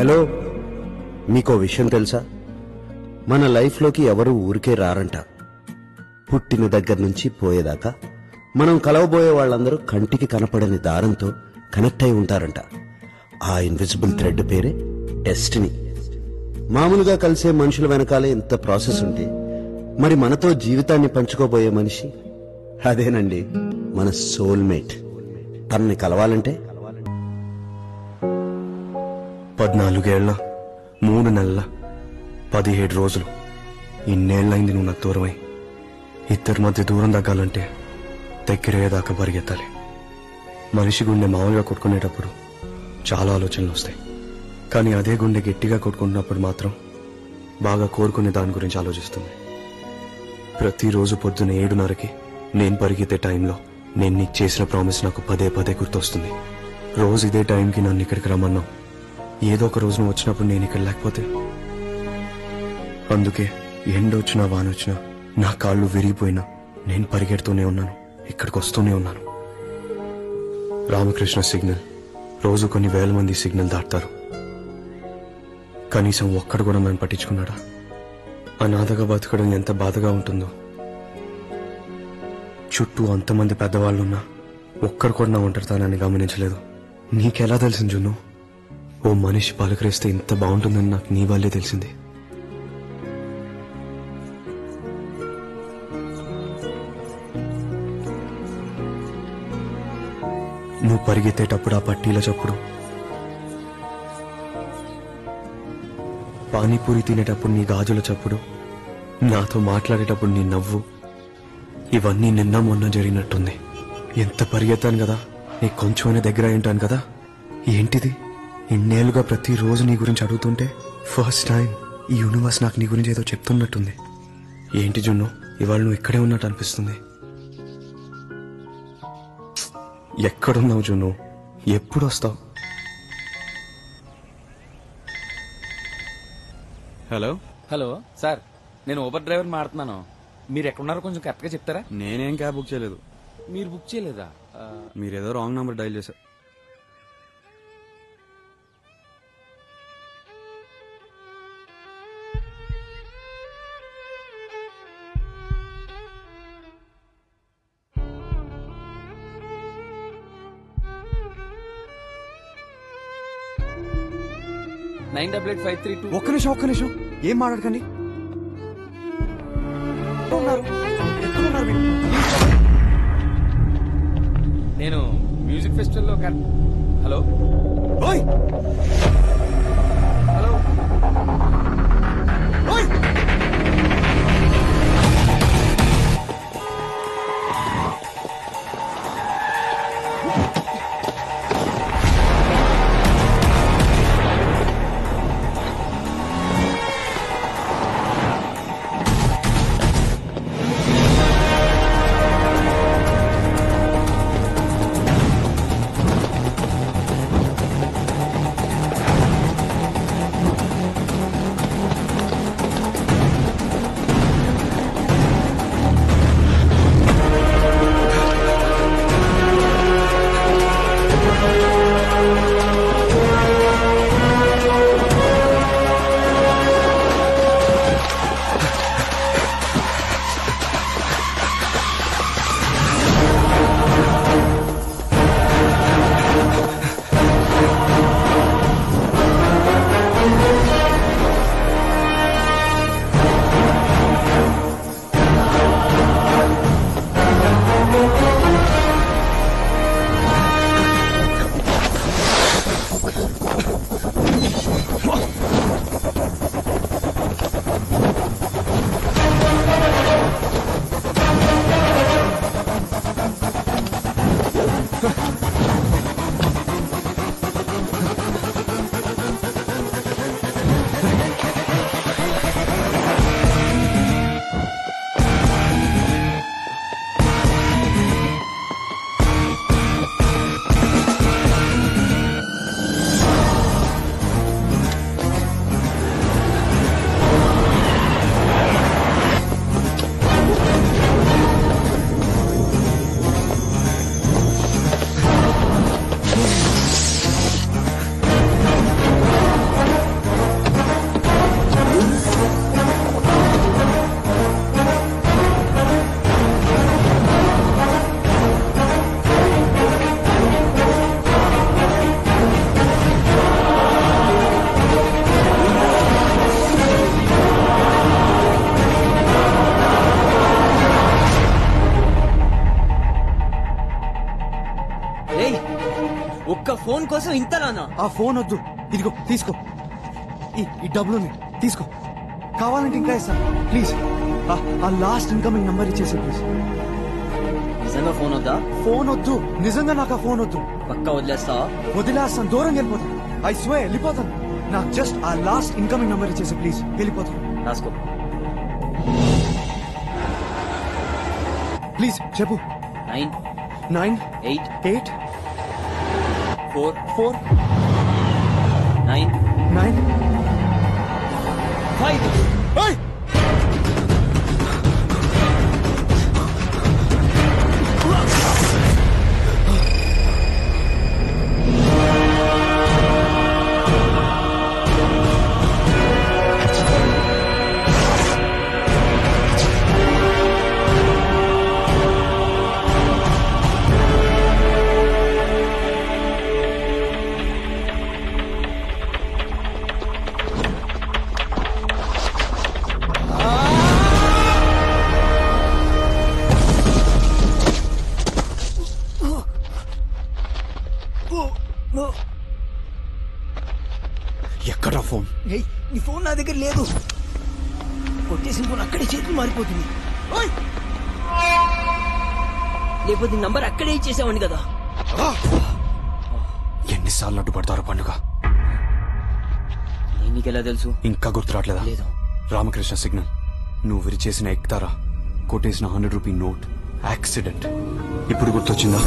Hello, మీకో విషయం తెలుసా? మన లైఫ్లోకి ఎవరు ఊరికే రారంట. పుట్టిన దగ్గర నుంచి పోయేదాకా మనం కలవబోయే వాళ్ళందరూ కంటికి కనపడని దారంతో కనెక్ట్ అయి ఉంటారంట. ఆ ఇన్విజిబుల్ థ్రెడ్ పేరే డెస్టినీ. మామూలుగా కలిసే మనుషుల వెనకాలే ఇంత ప్రాసెస్ ఉంటే మరి మనతో జీవితాన్ని పంచుకోబోయే మనిషి అదేనండి, మన సోల్మేట్. తనని కలవాలంటే 14 ఏళ్ల 3 నెలల 17 రోజులు ఇన్నేళ్లైంది నువ్వు నాకు దూరమై. ఇద్దరి మధ్య దూరం తగ్గాలంటే దగ్గరయ్యేదాకా పరిగెత్తాలి. మనిషి గుండె మామూలుగా కొట్టుకునేటప్పుడు చాలా ఆలోచనలు వస్తాయి, కానీ అదే గుండె గట్టిగా కొట్టుకుంటున్నప్పుడు మాత్రం బాగా కోరుకునే దాని గురించి ఆలోచిస్తుంది. ప్రతిరోజు పొద్దున 7:30కి నేను పరిగెత్తే టైంలో నేను నీకు చేసిన ప్రామిస్ నాకు పదే పదే గుర్తొస్తుంది. రోజు ఇదే టైంకి నన్ను ఇక్కడికి రమ్మన్నావు. ఏదో ఒక రోజు నువ్వు వచ్చినప్పుడు నేను ఇక్కడ లేకపోతే. అందుకే ఎండ వచ్చినా వానొచ్చినా నా కాళ్ళు విరిగిపోయినా నేను పరిగెడుతూనే ఉన్నాను, ఇక్కడికి వస్తూనే ఉన్నాను. రామకృష్ణ సిగ్నల్ రోజు కొన్ని వేల మంది సిగ్నల్ దాటుతారు, కనీసం ఒక్కడు కూడా నన్ను పట్టించుకున్నాడా? అనాథగా బతకడం ఎంత బాధగా ఉంటుందో. చుట్టూ అంతమంది పెద్దవాళ్ళున్నా ఒక్కరు కూడా నా ఒంటరితనాన్ని గమనించలేదు. నీకెలా తెలిసింది జున్ను? ఓ మనిషి పలకరిస్తే ఇంత బాగుంటుందని నాకు నీ వల్లే తెలిసింది. నువ్వు పరిగెత్తేటప్పుడు ఆ పట్టీల చప్పుడు, పానీపూరి తినేటప్పుడు నీ గాజుల చప్పుడు, నాతో మాట్లాడేటప్పుడు నీ నవ్వు, ఇవన్నీ నిన్న మొన్న జరిగినట్టుంది. ఎంత పరిగెత్తాను కదా, నీకు కొంచెమైనా దగ్గర అయి ఉంటాను కదా. ఏంటిది ఇన్నేళ్లుగా ప్రతిరోజు నీ గురించి అడుగుతుంటే ఫస్ట్ టైం ఈ యూనివర్స్ నాకు నీ గురించి ఏదో చెప్తున్నట్టుంది. ఏంటి జున్ను, ఇవాళ నువ్వు ఇక్కడే ఉన్నట్టు అనిపిస్తుంది. ఎక్కడున్నావు జున్ను? ఎప్పుడు వస్తావు? హలో హలో సార్, నేను ఊబర్ డ్రైవర్ మాట్లాడుతున్నాను. మీరు ఎక్కడున్నారో కొంచెం కరెక్ట్గా చెప్తారా? నేనేం క్యాబ్ బుక్ చేయలేదు. మీరు బుక్ చేయలేదా? మీరేదో రాంగ్ నంబర్ డైల్ చేశారు. ఒక్క నిమిషం ఏం మాట్లాడకండి. నేను మ్యూజిక్ ఫెస్టివల్లో హలో హలో ఫోన్ కోసం ఇంతలానా? ఆ ఫోన్ వద్దు, ఇదిగో తీసుకో. ఈ డబ్బులు తీసుకో, కావాలంటే ఇంకా ఇస్తా. ప్లీజ్ ఆ లాస్ట్ ఇన్కమింగ్ నంబర్ ఇచ్చేసి ప్లీజ్. నిజంగా ఫోన్ వద్దా? ఫోన్ వద్దు, నిజంగా నాకు ఆ ఫోన్ వద్దు. పక్కా వదిలేస్తావా? వదిలేస్తాను, దూరం వెళ్ళిపోతాను. ఐ స్వే వెళ్ళిపోతాను. నాకు జస్ట్ ఆ లాస్ట్ ఇన్కమింగ్ నంబర్ ఇచ్చేసి ప్లీజ్, వెళ్ళిపోతాను. రాసుకో. ప్లీజ్ చెప్పు. 9 9 8 8 4 4 9 9 5. Hey! ఎక్కడా ఫోన్? నీ ఫోన్ నా దగ్గర లేదు. కొట్టేసిన ఫోన్ అక్కడే చేతులు మారిపోతుంది. లేకపోతే నంబర్ అక్కడే ఇచ్చేసావండి కదా. ఎన్నిసార్లు అడ్డుపడతారో పండుగ. నీకెలా తెలుసు? ఇంకా గుర్తు రావట్లేదా? లేదు. రామకృష్ణ సిగ్నల్. నువ్వు విరిచేసిన ఎక్కుతారా, కొట్టేసిన 100 రూపీ నోట్, యాక్సిడెంట్. ఇప్పుడు గుర్తొచ్చిందా?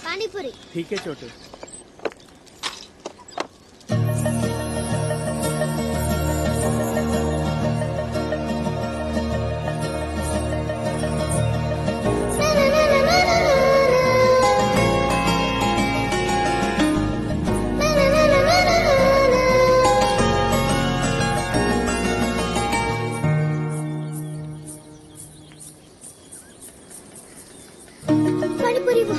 पानीपुरी। ठीक है छोटू। पानीपुरी वो।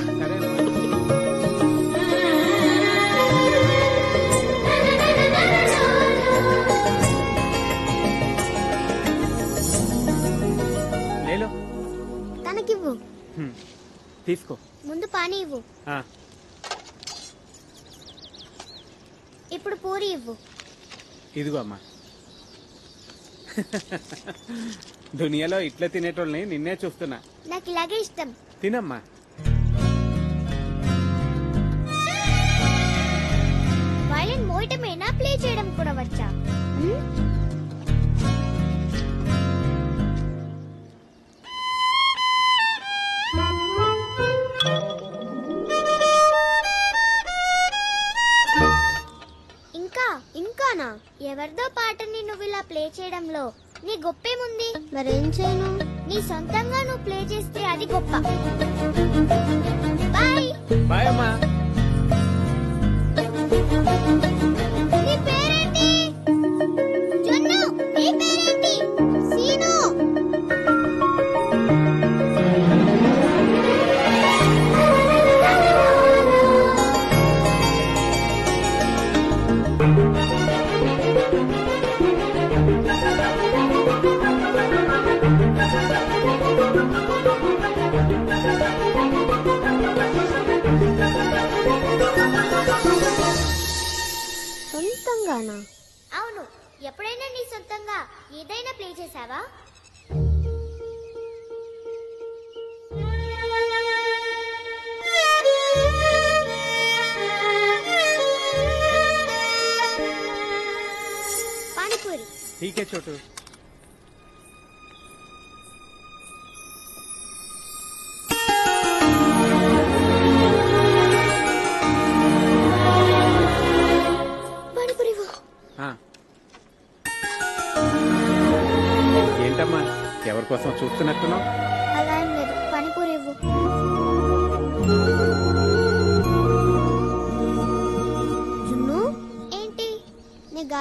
ले लो। తనకివ్వు। తీసుకో। ముందు పానీ ఇవ్వు। ఇప్పుడు పూరి ఇవ్వు। ఇదిగో అమ్మా। దునియాలో ఇట్లా తినేటోళ్ళని నిన్నే చూస్తున్నా। నాకు ఇలాగే ఇష్టం। తినమ్మా। వైలిన్ మోయటమేనా, ప్లే చేయడం కూడా వచ్చా? ఇంకానా? ఎవరిదో పాటని నువ్వు ఇలా ప్లే చేయడంలో నీ గొప్పేముంది? మరేం చేయను? నీ సొంతంగా నువ్వు ప్లే చేస్తే అది గొప్ప। బాయ్ బాయ్ అమ్మా। నీ పేరేంటి? జున్ను। నీ పేరేంటి? సీను। సొంతంగానా? అవును। ఎప్పుడైనా నీ సొంతంగా ఏదైనా ప్లే చేసావా? పానీపూరి। ठीक है छोटू। ఏంటమ్మా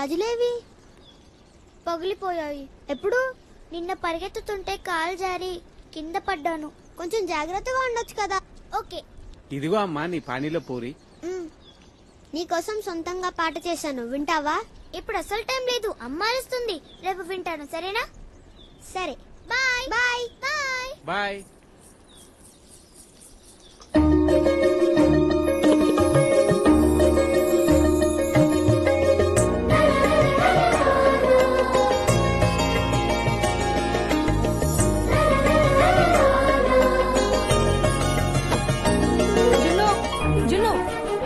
గాజులేవి పగిలిపోయాయి. ఎప్పుడు? నిన్న పరిగెత్తుతుంటే కాలు జారి కింద పడ్డాను. కొంచెం జాగ్రత్తగా ఉండొచ్చు కదా. ఓకే. ఇదిగో అమ్మా నీ పానీలో పూరి. నీకోసం సొంతంగా పాట చేశాను, వింటావా? ఇప్పుడు అసలు టైం లేదు, అమ్మ అరుస్తుంది. రేపు వింటాను, సరేనా? సరే, bye bye bye bye.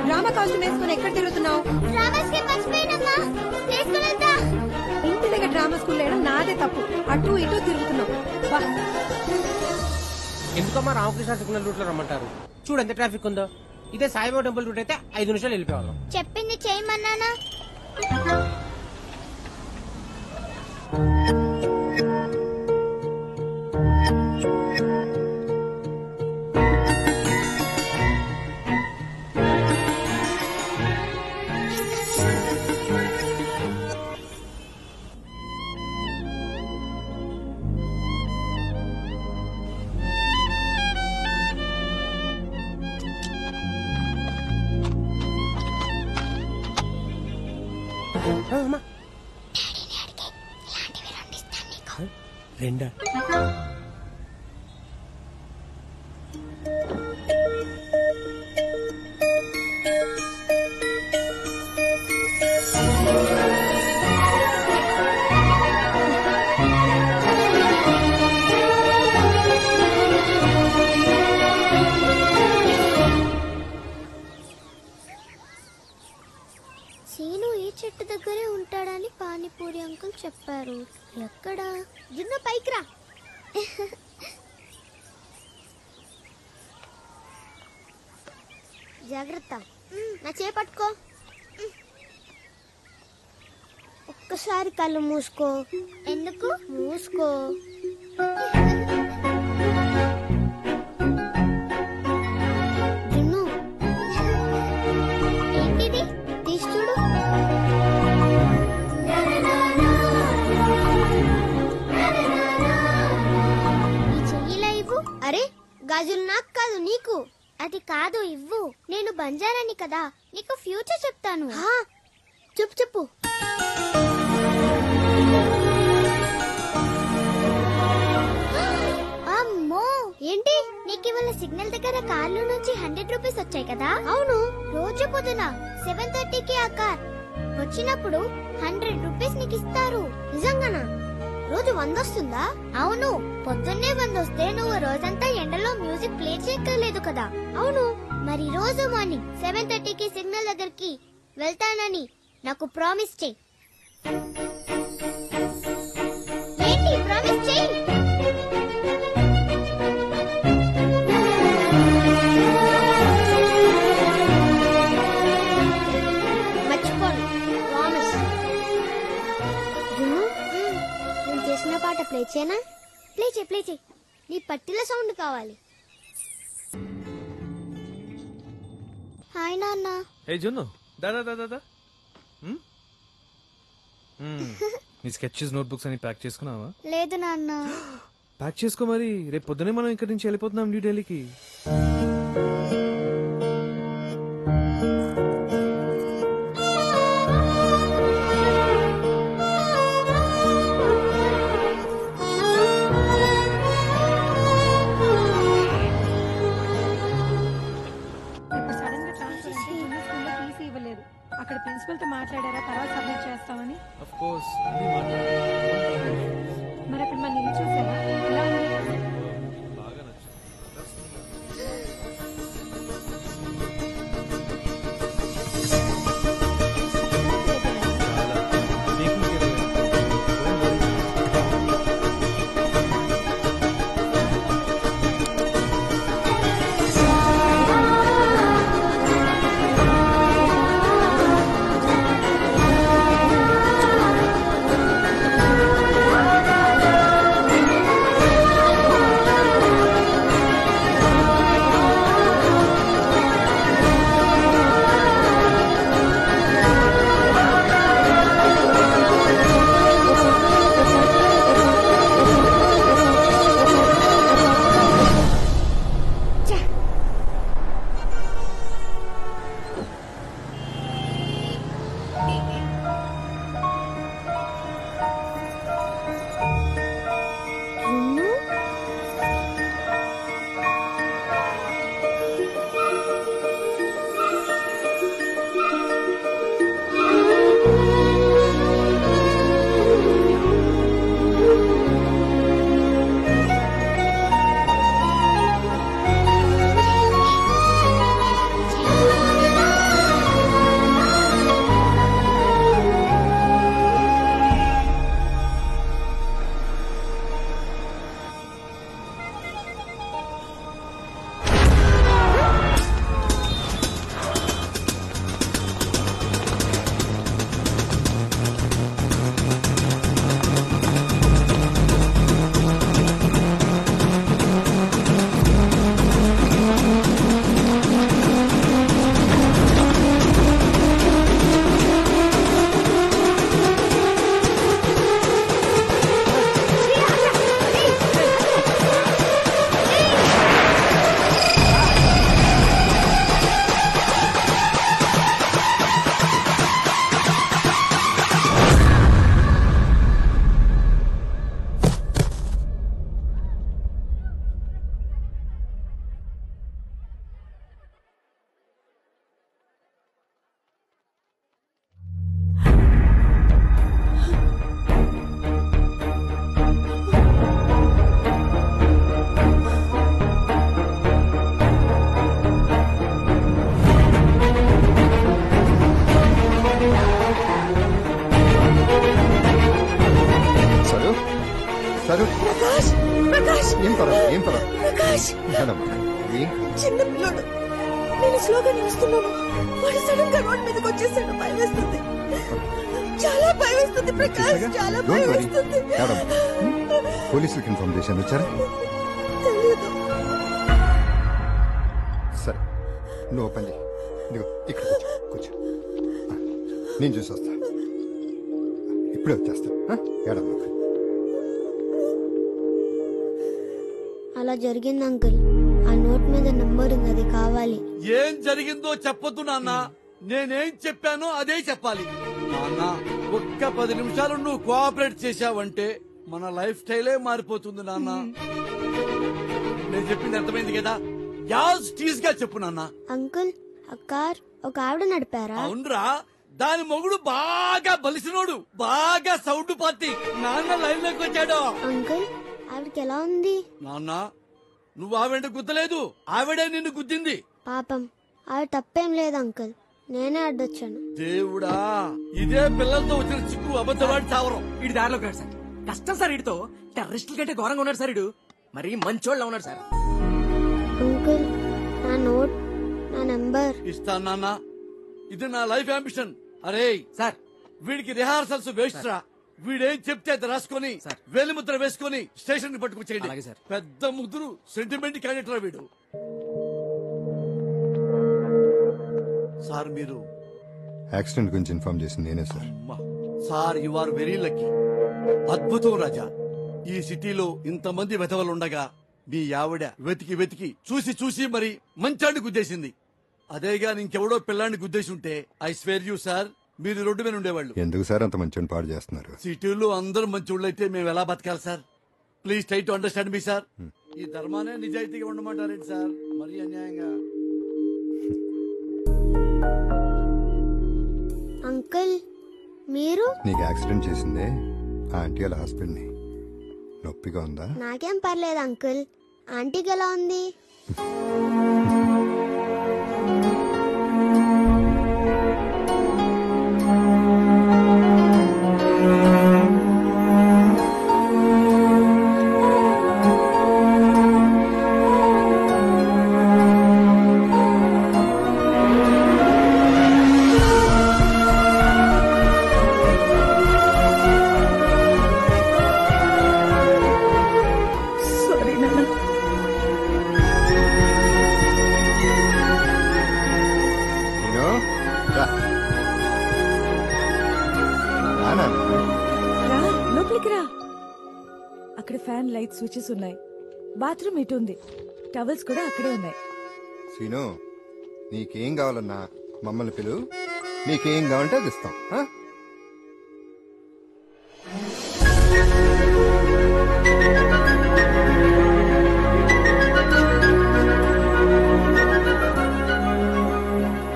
Drama costume వేసుకుని ఎక్కడ తిరుగుతున్నావు? ఇంటి దగ్గర డ్రామా స్కూల్ లేడం నాదే తప్పు. అటు ఇటు తిరుగుతున్నావు. ఎందుకమ్మా రామకృష్ణ సిగ్నల్ రూట్ లో రమ్మంటారు? చూడు ఎంత ట్రాఫిక్ ఉందో. ఇదే సాయిబాబా టెంపుల్ రూట్ అయితే 5 నిమిషాలు వెళ్ళిపోవాలి. చెప్పింది చేయమన్నానా? రెండా? సీను ఈ చెట్టు దగ్గరే ఉంటాడని పానీపూరి అంకుల్ చెప్పారు. ఎక్కడా? జున్ను పైకి రా. జాగ్రత్త, నా చేపట్టుకో. ఒక్కసారి కళ్ళు మూసుకో. ఎందుకు మూసుకో? జున్ను, ఏంటిది? తీసి చూడు. ఈ చెయ్యిలా ఇవ్వు. అరే, గాజులు నాకు కాదు నీకు. అది కాదు, ఇవ్వు. నేను బంజారాని కదా, నీకు ఫ్యూచర్ చెప్తాను. చెప్పు చెప్పు. అమ్మో, ఏంటి? నీకు ఇవాళ సిగ్నల్ దగ్గర కార్లో నుంచి 100 రూపీస్ వచ్చాయి కదా? అవును. రోజు పొద్దున 7:30కి ఆ కార్ వచ్చినప్పుడు 100 రూపీస్ నీకు ఇస్తారు. నిజంగానా? రోజు 100 వస్తుందా? అవును. పొద్దున్నే 100 వస్తే నువ్వు రోజంతా ఎండలో మ్యూజిక్ ప్లే చేయక్కర్లేదు కదా. అవును. మరి రోజు మార్నింగ్ 7:30కి సిగ్నల్ దగ్గరికి వెళ్తానని నాకు ప్రామిస్ చెయ్యి. ఏంటి ప్రామిస్ చెయ్యి? మర్చిపోను, ప్రామిస్. నేను చేసిన పాట ప్లే చేయనా? ప్లే చేయి, ప్లే చేయి. నీ పట్టిల సౌండ్ కావాలి. హాయ్ నాన్న. ఏ జున్ను, దాదా దాదా నీ స్కెచెస్ నోట్బుక్స్ అని ప్యాక్ చేసుకున్నావా? లేదు నాన్న. ప్యాక్ చేసుకో మరి, రేపు పొద్దునే మనం ఇక్కడి నుంచి వెళ్ళిపోతున్నాం న్యూఢిల్లీకి. ఇప్పుడు సడన్ గా ట్రాన్స్ఫర్ అంటే జున్ను స్కూల్లో ఫీజు ఇవ్వలేదు. అక్కడ ప్రిన్సిపల్ తో మాట్లాడారా తర్వాత సబ్మిట్ చేస్తామని? Of course. మరి అక్కడ మన ఇల్లు చూసారా? ఎలా ఉంది? బాగా నచ్చింది. ఆ ఏం పర్వాలేదు ప్రకాష్ ఏం చిన్న పిల్లోడు. నేను స్లోగా నిలుస్తున్నాను, వాడు సడన్ గా రోడ్ మీదకి వచ్చేసాడు. భయం వేస్తుంది, చాలా భయం వేస్తుంది ప్రకాష్, చాలా భయం వేస్తుంది. పోలీసులకు ఇన్ఫార్మ్ చేశాను, వచ్చారా? తెలీదు. సరే నువ్వు పని చేయి. ఇదిగో ఇక్కడ కూర్చో. నేను చూసి వస్తా, ఇప్పుడే వచ్చేస్తా. ఏడమ్మ. అలా జరిగింది అంకుల్. ఆ నోట్ మీద నంబర్ ఉంది, అది కావాలి. ఏం జరిగిందో చెప్పొద్దు నాన్న, నేనేం చెప్పానో అదే చెప్పాలి. నాన్న ఒక్క 10 నిమిషాలు నువ్వు కోఆపరేట్ చేశావంటే మన లైఫ్ స్టైలే మారిపోతుంది నాన్న. నేను చెప్పింది అర్థమైంది కదా? యాజ్ టీజ్ గా చెప్పు నాన్న. అంకుల్, ఆ కార్ ఒక ఆవిడ నడిపారా? అవునరా, దాని మొగుడు బాగా బలిసినోడు, బాగా సౌండ్ పార్టీ. నాన్న లైన్ లోకి వచ్చాడు. అంకుల్, ఆవిడకి ఎలా ఉంది? నాన్న నువ్వు ఆవిడ గుద్దలేదు, ఆవిడే నిన్ను గుద్దింది. పాపం, ఆవిడ తప్పేం లేదు అంకుల్, నేనే అడ్డొచ్చాను. దేవుడా, ఇదే పిల్లలతో వచ్చిన చిక్కు, అబద్ధవాడి చావరం. ఇటు దారిలోకి రాడు సార్. కష్టం సార్, ఇడితో టెర్రరిస్టుల కంటే ఘోరంగా ఉన్నాడు సార్. ఇడు మరి మంచోళ్ళ ఉన్నాడు సార్. అంకుల్, నా నోట్, నా నంబర్ ఇస్తాను నాన్న, ఇది నా లైఫ్ అంబిషన్. అరే సార్, వీడికి రిహార్సల్స్ వేస్ట్ రా. వీడేం చెప్తే అది రాసుకొని వేలిముద్ర వేసుకొని స్టేషన్ కి పట్టుకొచ్చేయండి. పెద్ద ముద్దురు సెంటిమెంట్ క్యాండిడేట్ రా వీడు. సార్ మీరు యాక్సిడెంట్ గురించి ఇన్ఫార్మ్ చేసింది నేనే sir. Sir you are very lucky. అద్భుతం రాజా. ఈ సిటీలో ఇంతమంది వెధవలుండగా మీ ఆవిడ వెతికి వెతికి చూసి చూసి మరి మంచాన్ని గుద్దేసింది. అదేగా ఇంకెవడో పిల్లాన్ని గుద్దేసి ఉంటే ఐ స్వేర్ యూ సార్, మీరు రోడ్డు మీద ఉండేవాళ్ళు. ఎందుకు సార్ అంత మంచి పాడు చేస్తున్నారు? సిటీలో అందరూ మంచోళ్ళు అయితే మేము ఎలా బతకాలి sir? Please try to understand me sir. ఈ ధర్మానే నిజాయితీగా ఉండమంటారేంటి సార్? మరీ అన్యాయంగా. అంకుల్, మీరు? నీకు యాక్సిడెంట్ చేసిందే ఆ ఆంటీ వాళ్ళ హాస్పిటల్ ని. నొప్పిగా ఉందా? నాకేం పర్లేదు అంకుల్, ఆంటీకి ఎలా ఉంది? అక్కడ ఫ్యాన్ లైట్ స్విచెస్ ఉన్నాయి, బాత్రూమ్ ఇటు ఉంది, టవల్స్ కూడా అక్కడే ఉన్నాయి. సీను, నీకేం కావాలన్నా మమ్మల్ని పిలువు, నీకేం కావాలంటే అది ఇస్తాం.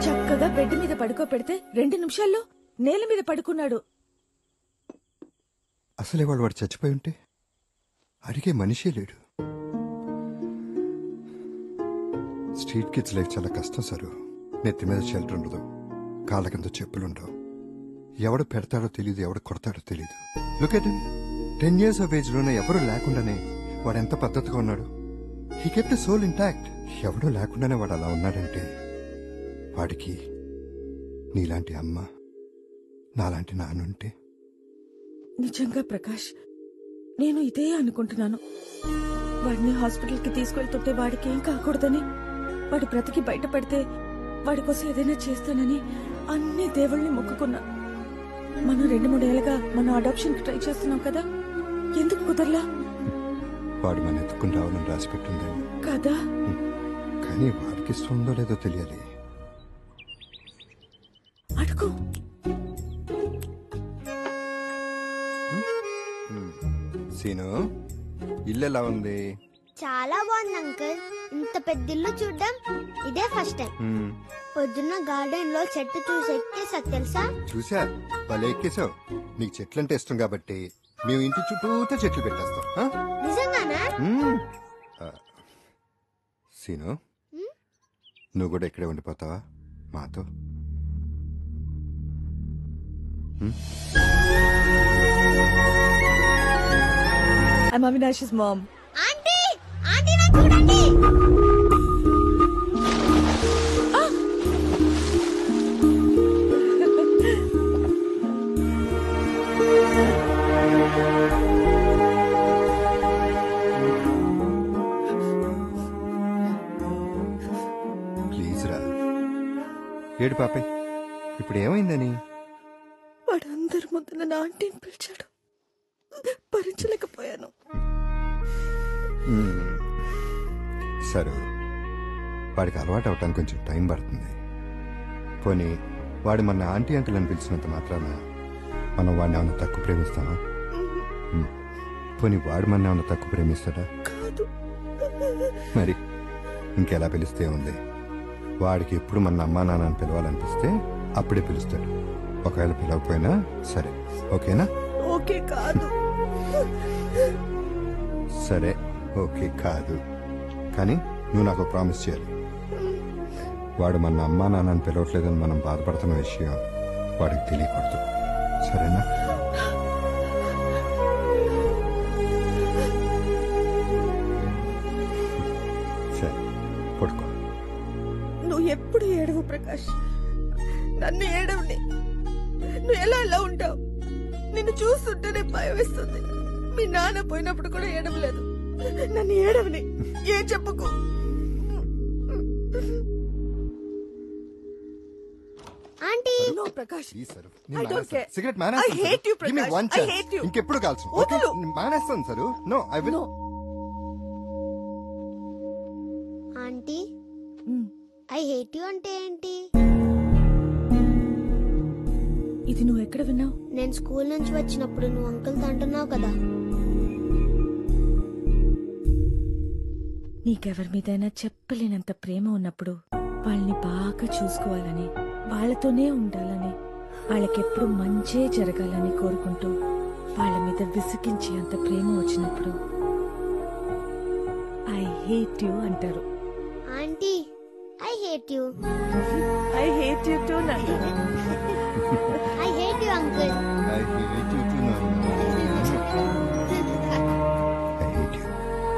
చక్కగా బెడ్ మీద పడుకోపెడితే 2 నిమిషాల్లో నేల మీద పడుకున్నాడు. అసలే వాడు చచ్చిపోయి ఉంటే అడిగే మనిషే లేడు. స్ట్రీట్ కిడ్స్ లైఫ్ చాలా కష్టం సారు. నెత్తి మీద షెల్టర్ ఉండదు, కాళ్ళ కింద చెప్పులుండవు. ఎవడు పెడతాడో తెలియదు, ఎవడు కొడతాడో తెలియదు. Look at him. 10 years of age లోనే ఎవరు లేకుండానే వాడెంత పద్ధతిగా ఉన్నాడు. He kept soul intact. ఎవడో లేకుండానే వాడు అలా ఉన్నాడంటే వాడికి నీలాంటి అమ్మ, నాలాంటి నాన్నుంటే. నిజంగా ప్రకాష్, నేను ఇదే అనుకుంటున్నాను. వాడిని హాస్పిటల్కి తీసుకెళ్తుంటే వాడికి ఏం కాకూడదని, వాడు బ్రతికి బయటపడితే వాడి కోసం ఏదైనా చేస్తానని అన్ని దేవుళ్ళని మొక్కుకున్నా. మనం 2-3 ఏళ్ళగా మన అడాప్షన్ కి ట్రై చేస్తున్నాం కదా, ఎందుకు కుదరలా? వాడు మన ఎత్తుకుని రావాలని రాసి పెట్టుందేమో కదా, కానీ వాడికి ఇష్టం ఉందో లేదో తెలియాలి. అడుగు. సీను, ఇల్లు ఎలా ఉంది? చాలా బాగుంది అంకుల్. ఇంత పెద్ద ఇల్లు చూడడం ఇదే ఫస్ట్ టైం. పొద్దున్న గార్డెన్ లో చెట్టు చూసి ఎక్కేసా తెలుసా? చూసా, భలే ఎక్కేసావు. నీకు చెట్లంటే ఇష్టం కాబట్టి మేము ఇంటి చుట్టూతో చెట్లు పెట్టేస్తాం. నిజంగానా? సీను, నువ్వు కూడా ఇక్కడే ఉండిపోతావా మాతో? I'm Avinash's mom. Auntie! చూడండి. ప్లీజ్ రా ఏడు పాపే ఇప్పుడు ఏమైందని? వాడు అందరి ముందు నన్ను ఆంటీని పిలిచాడు, భరించలేకపోయాను. సరే, వాడికి అలవాటు అవటానికి కొంచెం టైం పడుతుంది. పోనీ వాడు మన ఆంటీ అంకుల్ అని పిలిచినంత మాత్రాన మనం వాడిని ఏమన్నా తక్కువ ప్రేమిస్తామా? పోనీ వాడు మన ఏమన్నా తక్కువ ప్రేమిస్తాడా? మరి ఇంకెలా పిలిస్తే ఉంది? వాడికి ఎప్పుడు మన అమ్మా నాన్న అని పిలవాలనిపిస్తే అప్పుడే పిలుస్తాడు. ఒకవేళ పిలవకపోయినా సరే, ఓకేనా? ఓకే కాదు. సరే ఓకే కాదు, కానీ నువ్వు నాకు ప్రామిస్ చేయాలి. వాడు మన అమ్మా నాన్నని పిలవట్లేదని మనం బాధపడుతున్న విషయం వాడికి తెలియకూడదు, సరేనా? సరే పడుకో. నువ్వు ఎప్పుడు ఏడవు ప్రకాష్, నన్ను ఏడవని. నువ్వు ఎలా ఉంటావు? నిన్ను చూస్తుంటేనే భయం వేస్తుంది. మీ నాన్న పోయినప్పుడు కూడా ఏడవలేదు. నన్ను ఏడవని, ఏం చెప్పుకో. Aunty no Prakash, I don't care. Cigarette మానేస్తాను, I hate you, Give me Prakash. one I chance. hate you. ఇంకెప్పుడు కాల్చు, ఓకే? మానేస్తాను sir. No I will. Aunty I hate you అంటే ఏంటి? ఇది నువ్వు ఎక్కడ విన్నావు? నేను స్కూల్ నుంచి వచ్చినప్పుడు నువ్వు అంకుల్ అంటున్నావు కదా. నీకెవరి మీదైనా చెప్పలేనంత ప్రేమ ఉన్నప్పుడు వాళ్ళని బాగా చూసుకోవాలని, వాళ్ళతోనే ఉండాలని, వాళ్ళకెప్పుడు మంచే జరగాలని కోరుకుంటూ వాళ్ళ మీద విసిగించి అంత ప్రేమ వచ్చినప్పుడు ఐ హేట్ యు అంటారు. Aunty I hate you. I hate you too నాన్న. I hate you uncle. I hate you too, Nana. I hate you.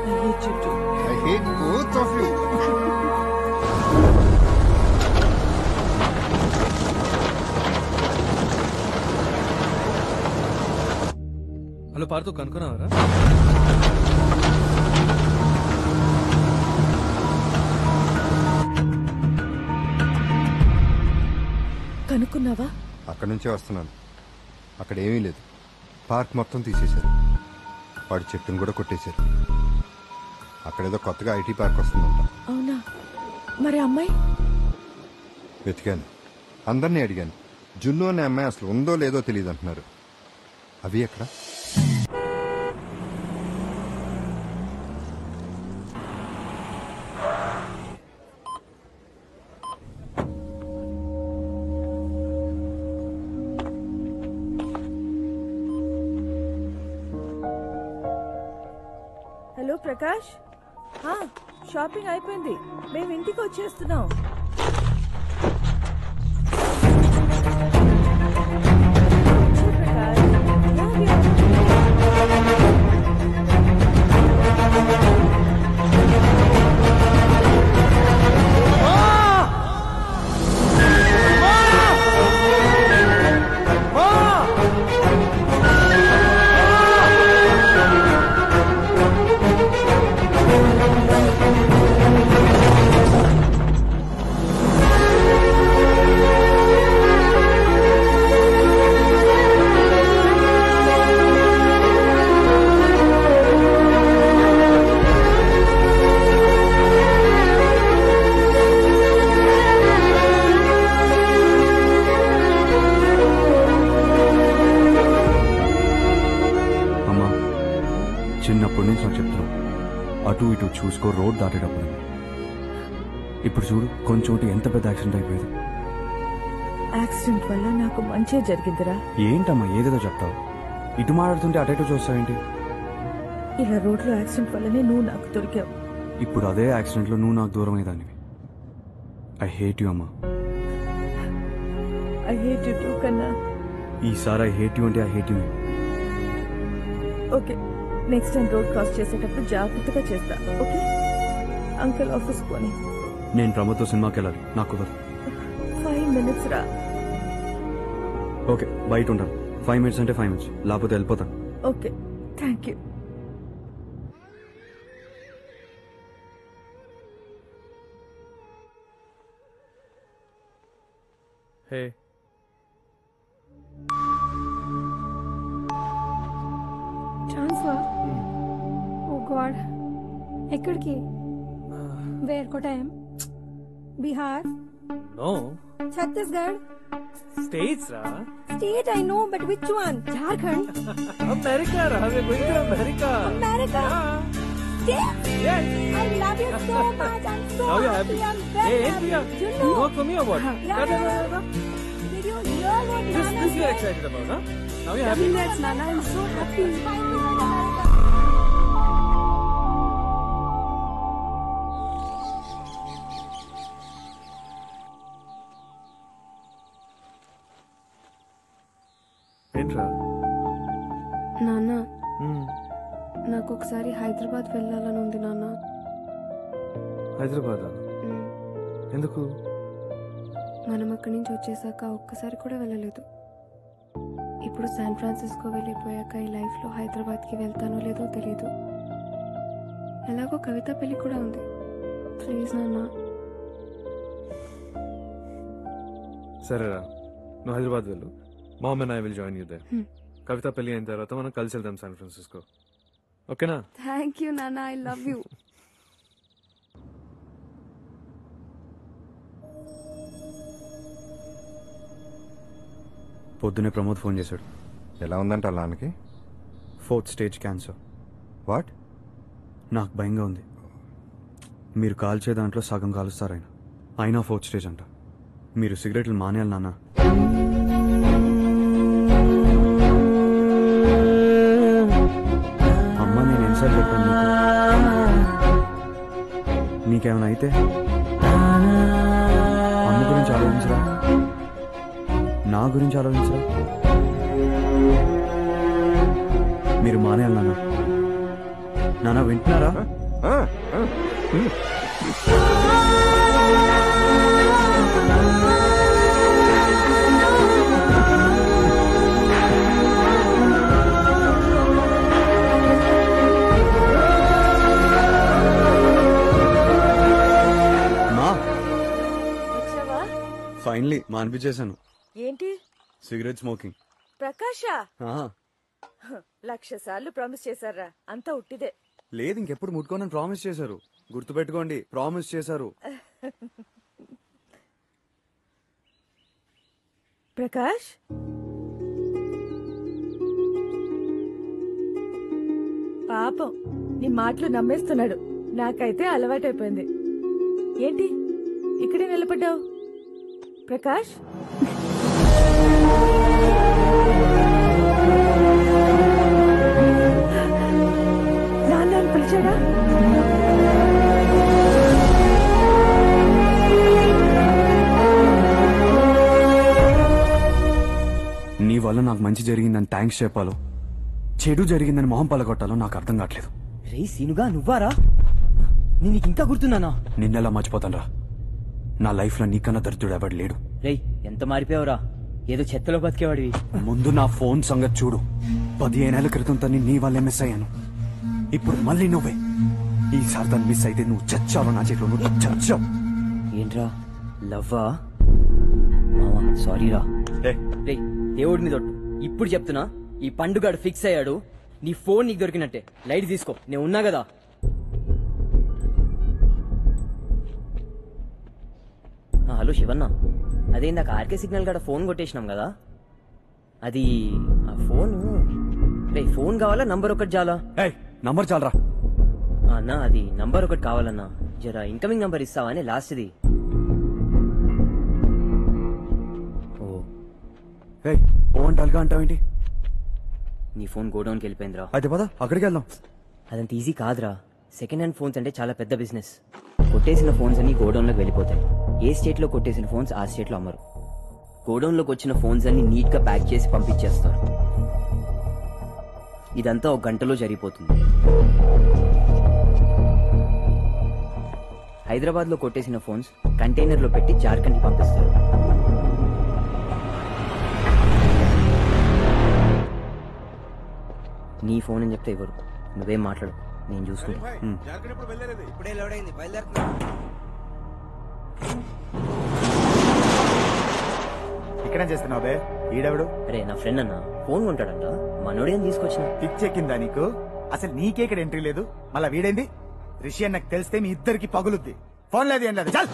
I hate you too. I hate both of you. Hello Partho కనుక్కున్నావరా? కనుక్కున్నావా? అక్కడి నుంచే వస్తున్నాను. అక్కడ ఏమీ లేదు, పార్క్ మొత్తం తీసేశారు. వాడి చెట్టును కూడా కొట్టేశారు. అక్కడేదో కొత్తగా ఐటీ పార్క్ వస్తుందంట. అవునా? మరి అమ్మాయి? వెతికాను, అందరినీ అడిగాను. జున్ను అనే అమ్మాయి అసలు ఉందో లేదో తెలియదు అంటున్నారు. అవి ఎక్కడ? హలో ప్రకాష్, షాపింగ్ అయిపోయింది, మేము ఇంటికి వచ్చేస్తున్నాం. చిన్నప్పటి నుంచి నాకు చెప్తున్నావు, అటు ఇటు చూసుకో రోడ్ దాటేటప్పుడు. ఇప్పుడు చూడు, కొంచెం ఎంత పెద్ద యాక్సిడెంట్ అయిపోయింది. యాక్సిడెంట్ వల్ల నాకు మంచి జరిగిందిరా. ఏంటమ్మా ఏదేదో చెప్తావు? ఇటు మాట్లాడుతుంటే అటు ఇటు చూస్తావేంటి? ఇలా రోడ్లో యాక్సిడెంట్ వల్లనే నువ్వు నాకు దొరికావు. ఇప్పుడు అదే యాక్సిడెంట్ లో నువ్వు నాకు దూరం అయ్యేదానివి. ఐ హేట్ యు అమ్మా. ఐ హేట్ యు టూ కన్నా. ఈసారి ఐ హేట్ యు అంటే I hate you. Okay, next time road cross చేసేటప్పుడు జాగ్రత్తగా చేస్తా, ఓకే? అంకుల్ ఆఫీస్ పోని. నేను ప్రమోద్తో సినిమాకి వెళ్ళాలి, నాకు కుదరదు. 5 minutes రా. ఓకే, బయట ఉంటాను. 5 minutes అంటే 5 minutes, లేకపోతే వెళ్ళిపోతాను. Okay, thank you. Hey, transfer? Oh god, ఎక్కడికి? Where Kottayam? Bihar? No, Chhattisgarh? States రా. State I know, but which one? Jharkhand? America రా, we're going to America. America? States? Yes. I love you so much. I'm so Now you're happy. happy. I'm very Hey, happy. Priya, You you know? work for me or what? Yeah. Did you hear what Nana This you're said? excited about, huh? Now you're happy. Yes, Nana. I'm so happy. Finally, America. ఏంట్రా? నాన్న, మ్మ్. నాకు ఒకసారి హైదరాబాద్ వెళ్ళాలని ఉంది నాన్న. హైదరాబాద్? మ్మ్. ఎందుకు? మనం అక్కడి నుంచి వచ్చేసాక ఒక్కసారి కూడా వెళ్ళలేదు. ఇప్పుడు శాన్ ఫ్రాన్సిస్కో వెళ్ళిపోయాక ఈ లైఫ్లో హైదరాబాద్కి వెళ్తానో లేదో తెలీదు. ఎలాగో కవిత పెళ్లి కూడా ఉంది. ప్లీజ్ నాన్న. సరేరా, నువ్వు హైదరాబాద్ వెళ్ళు. Mom and I will join you there. Hmm. Kavitha పెళ్లి అయిన తర్వాత మనం కలిసి వెళ్దాం శాన్ ఫ్రాన్సిస్కో. ఓకేనా? థ్యాంక్ యూ నాన్న, ఐ లవ్ యూ. పొద్దునే ప్రమోద్ ఫోన్ చేశాడు. ఎలా ఉందంట అలానికి? 4th stage cancer. వాట్? నాకు భయంగా ఉంది. మీరు కాల్చే దాంట్లో సగం కాలుస్తారు ఆయన. అయినా 4th stage అంట. మీరు సిగరెట్లు మానేయాలి నాన్న. అమ్మ, నేను ఎన్నిసార్లు చెప్పాను నీకేమైనా అయితే అమ్మ గురించి ఆలోచించరా, నా గురించి ఆలోచించరా. మీరు మానేయాలి నాన్న. నాన్న వింటున్నారా? ఫైనలీ మానిపించేశాను. ఏంటి? Cigarette smoking. ప్రకాష, ఆ, 1,00,000 సార్లు ప్రామిస్ చేశారా? అంతా ఉట్టిదే. లేదు, ఇంకెప్పుడు ముట్టుకోనని ప్రామిస్ చేశారు. గుర్తుపెట్టుకోండి, ప్రామిస్ చేశారు. ప్రకాష్, పాపం నీ మాటలు నమ్మేస్తున్నాడు. నాకైతే అలవాటైపోయింది. ఏంటి ఇక్కడే నిలబడ్డావు? ప్రకాష్, నాన్న పిలిచాడా? నీ వల్ల నాకు మంచి జరిగిందని థ్యాంక్స్ చెప్పాలో, చెడు జరిగిందని మొహం పలగొట్టాలో నాకు అర్థం కావట్లేదు. రే సీనుగా, నువ్వారా? నేను నీకు ఇంకా గుర్తున్నానా? నిన్నెలా మర్చిపోతానరా? నా లైఫ్ లో నీకన్నా దరిద్రుడు ఎవడు లేడు. రేయ్, ఎంత మారిపోయావురా? ఏదో చెత్తలో బతికేవాడివి. ముందు నా ఫోన్ సంగతి చూడు. 15 ఏళ్ల క్రితం తన్ని నీ వల్లే మిస్ అయ్యాను. ఇప్పుడు మళ్ళీ నువ్వే. ఈసారి తను మిస్ అయితే నువ్వు చచ్చావు నా చేతిలో. నువ్వు చచ్చావు. ఏంట్రా, లవ్వా? మావా సారీరా. రే దేవుడి మీద ఒట్టు, ఇప్పుడు చెప్తున్నా, ఈ పండుగాడు ఫిక్స్ అయ్యాడు. నీ ఫోన్ నీకు దొరికినట్టే. లైట్ తీసుకో, నేను ఉన్నా కదా. హలో శివన్న, అదే ఇందాక ఆర్కే సిగ్నల్ కాడ ఫోన్ కొట్టేసినాం కదా, అది ఆ ఫోను. రే ఫోన్ కావాలా, నంబర్ ఒకటి చాలా? నంబర్ చాలరా అన్నా, అది నంబర్ ఒకటి కావాలన్నా. జరా ఇన్కమింగ్ నంబర్ ఇస్తావా అని లాస్ట్ది. ఓ అంటాలుగా అంటావేంటి? నీ ఫోన్ గోడౌన్కి వెళ్ళిపోయిందిరా. అయితే పద అక్కడికి వెళ్దాం. అదంత ఈజీ కాదురా. సెకండ్ హ్యాండ్ ఫోన్స్ అంటే చాలా పెద్ద బిజినెస్. కొట్టేసిన ఫోన్స్ అన్ని గోడౌన్లోకి వెళ్ళిపోతాయి. ఏ స్టేట్ లో కొట్టేసిన ఫోన్స్ ఆ స్టేట్ లో అమ్మరు. గోడౌన్ లోకి వచ్చిన ఫోన్స్ అన్ని నీట్ గా ప్యాక్ చేసి పంపించేస్తారు. ఇదంతా 1 గంటలో జరిగిపోతుంది. హైదరాబాద్ లో కొట్టేసిన ఫోన్స్ కంటైనర్ లో పెట్టి జార్ఖండ్ కి పంపిస్తారు. నీ ఫోన్ అని చెప్తే ఇవ్వరు. నువ్వేం మాట్లాడు, నేను చూసుకుంటా. ఇప్పుడే లోడ్ అయింది, బయలుదేరుతున్నా. ఇక్కడేం చేస్తున్నావు బే? ఈడెవడు? అరే నా ఫ్రెండ్ అన్న, ఫోన్ కొంటాడంట, మనోడే అని తీసుకొచ్చిన. పిచ్ ఎక్కిందా నీకు? అసలు నీకే ఇక్కడ ఎంట్రీ లేదు, మళ్ళా వీడైంది. రిషి నాకు తెలిస్తే మీ ఇద్దరికి పగులుద్ది. ఫోన్ లేదు ఏం లేదు, చల్.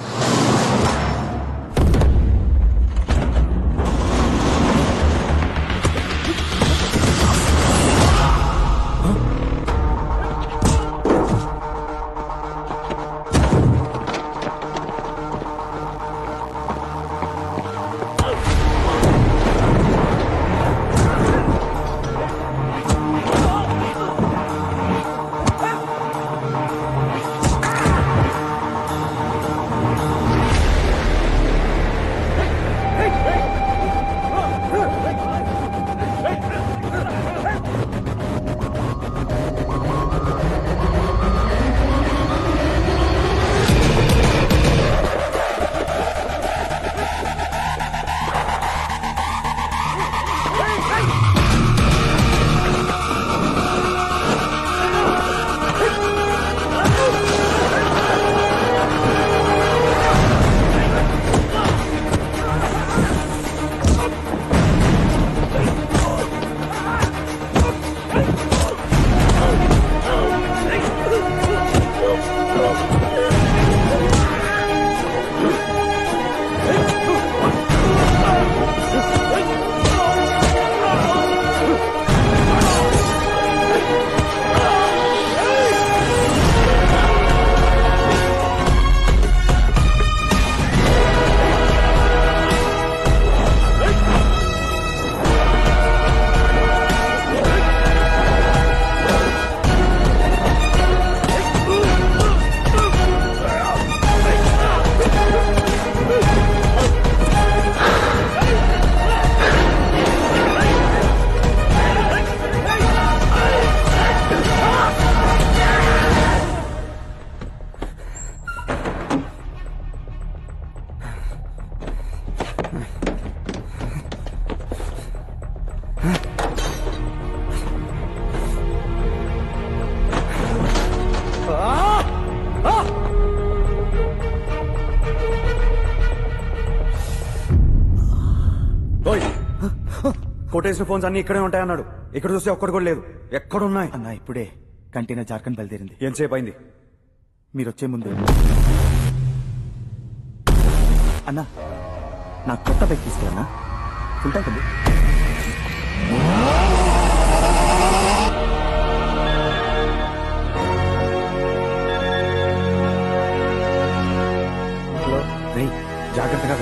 కొట్టేసిన ఫోన్స్ అన్ని ఇక్కడే ఉంటాయన్నాడు. ఇక్కడ చూస్తే ఒక్కడు కూడా లేదు. ఎక్కడున్నాయి అన్నా? ఇప్పుడే కంటైనర్ జార్ఖండ్ బయలుదేరింది. ఎంతసేపు అయింది? మీరు వచ్చే ముందు. అన్నా నాకు కొత్త బైక్ తీసుకురన్నా, ఫుల్ ట్యాంక్ ఉంది. హలో రేయ్, జాగ్రత్తగా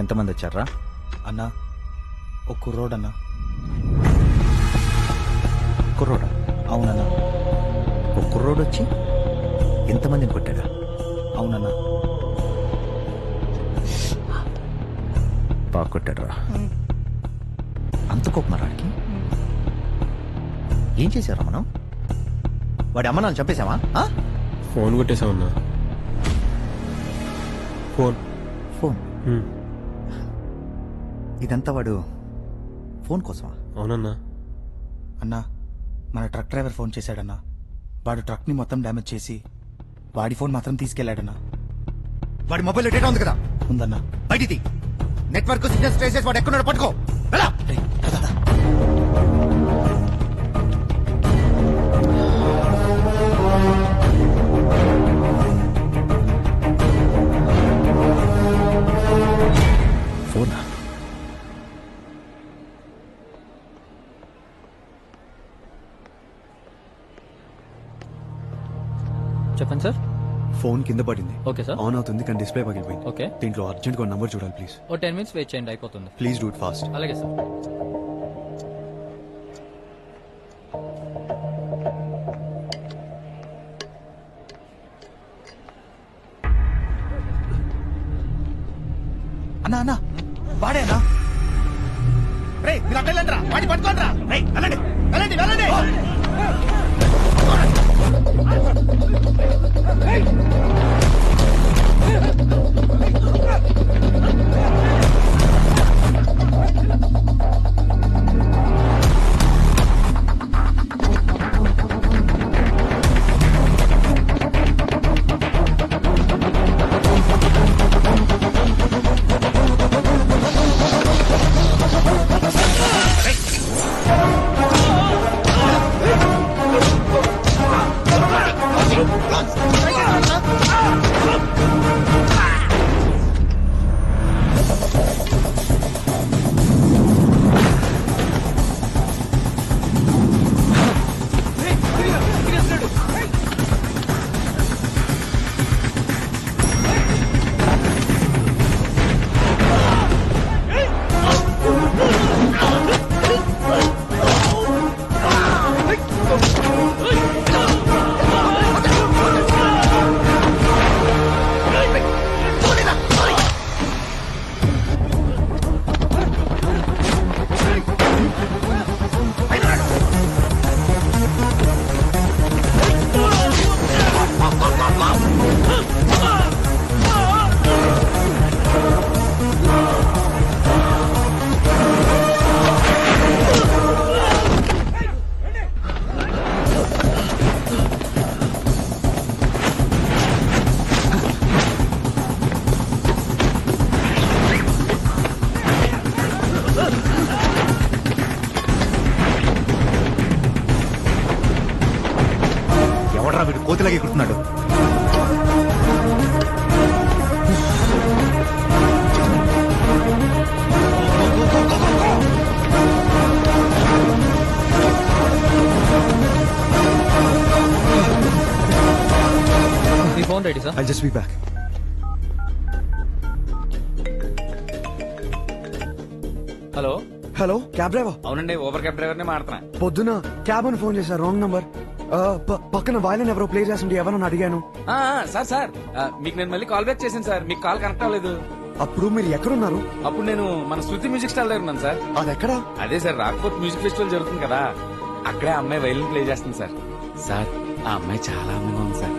ఎంతమంది వచ్చారా? అన్నా ఒక కుర్రోడన్నా. కుర్రోడా? అవునన్నా. ఒక కుర్రోడు వచ్చి ఎంతమందిని కొట్టాడా? అవునన్నా. బాగా కొట్టాడురా. అంత కోపమరాడికి ఏం చేశారా మనం? వాడి అమ్మ నాన్న చంపేశావా? ఫోన్ కొట్టేశామన్నా. ఫోన్ ఫోన్ ఇదంతా వాడు ఫోన్ కోసమా? అవునన్నా. అన్నా మన ట్రక్ డ్రైవర్ ఫోన్ చేశాడన్నా. వాడు ట్రక్ ని మొత్తం డ్యామేజ్ చేసి వాడి ఫోన్ మాత్రం తీసుకెళ్లాడన్నా. వాడి మొబైల్ డేటా ఉంది కదా? ఉందన్నా. బయటిది నెట్వర్క్ సిగ్నల్స్ ట్రేసెస్ వాడు ఎక్కడున్నాడు పట్టుకో. ఫోన్ చెప్పండి సార్. ఫోన్ కింద పడింది. Okay sir. ఆన్ అవుతుంది కానీ డిస్ప్లే పగిలిపోయింది. ఓకే. దీంట్లో అర్జెంట్ గా నంబర్ చూడాలి ప్లీజ్. ఓ 10 minutes వెయిట్ చేయండి, అయిపోతుంది. Please do it fast. అలాగే సార్. అన్నా అన్నా వాడే అన్నా. రే మీరు అక్కడ వెళ్ళండి రా, వాడి పట్టుకోండి రా. రే వెళ్ళండి వెళ్ళండి వెళ్ళండి. కోతిలాగే కుడుతున్నాడు. మీ phone ready sir. I'll just be back. Hello hello cab driver. అవునండి, ఊబర్ క్యాబ్ డ్రైవర్ నే మాడుతున్నా. పొద్దున క్యాబ్ అని ఫోన్ చేశారు, రాంగ్ నంబర్. పక్కన వాయిలన్ ఎవరో ప్లే చేస్తుంటే ఎవరని అడిగాను. సార్ మీకు నేను మళ్ళీ కాల్ బ్యాక్ చేశాను సార్, మీకు కాల్ కనెక్ట్ అవ్వలేదు. అప్పుడు మీరు ఎక్కడున్నారు? అప్పుడు నేను మన శృతి మ్యూజిక్ స్టాల్ దగ్గర ఉన్నాను సార్. అది ఎక్కడ? అదే సార్, రాక్పోర్ట్ మ్యూజిక్ ఫెస్టివల్ జరుగుతుంది కదా, అక్కడే ఆ అమ్మాయి వైలిన్ ప్లే చేస్తుంది సార్. సార్ ఆ అమ్మాయి చాలా అందంగా ఉంది సార్.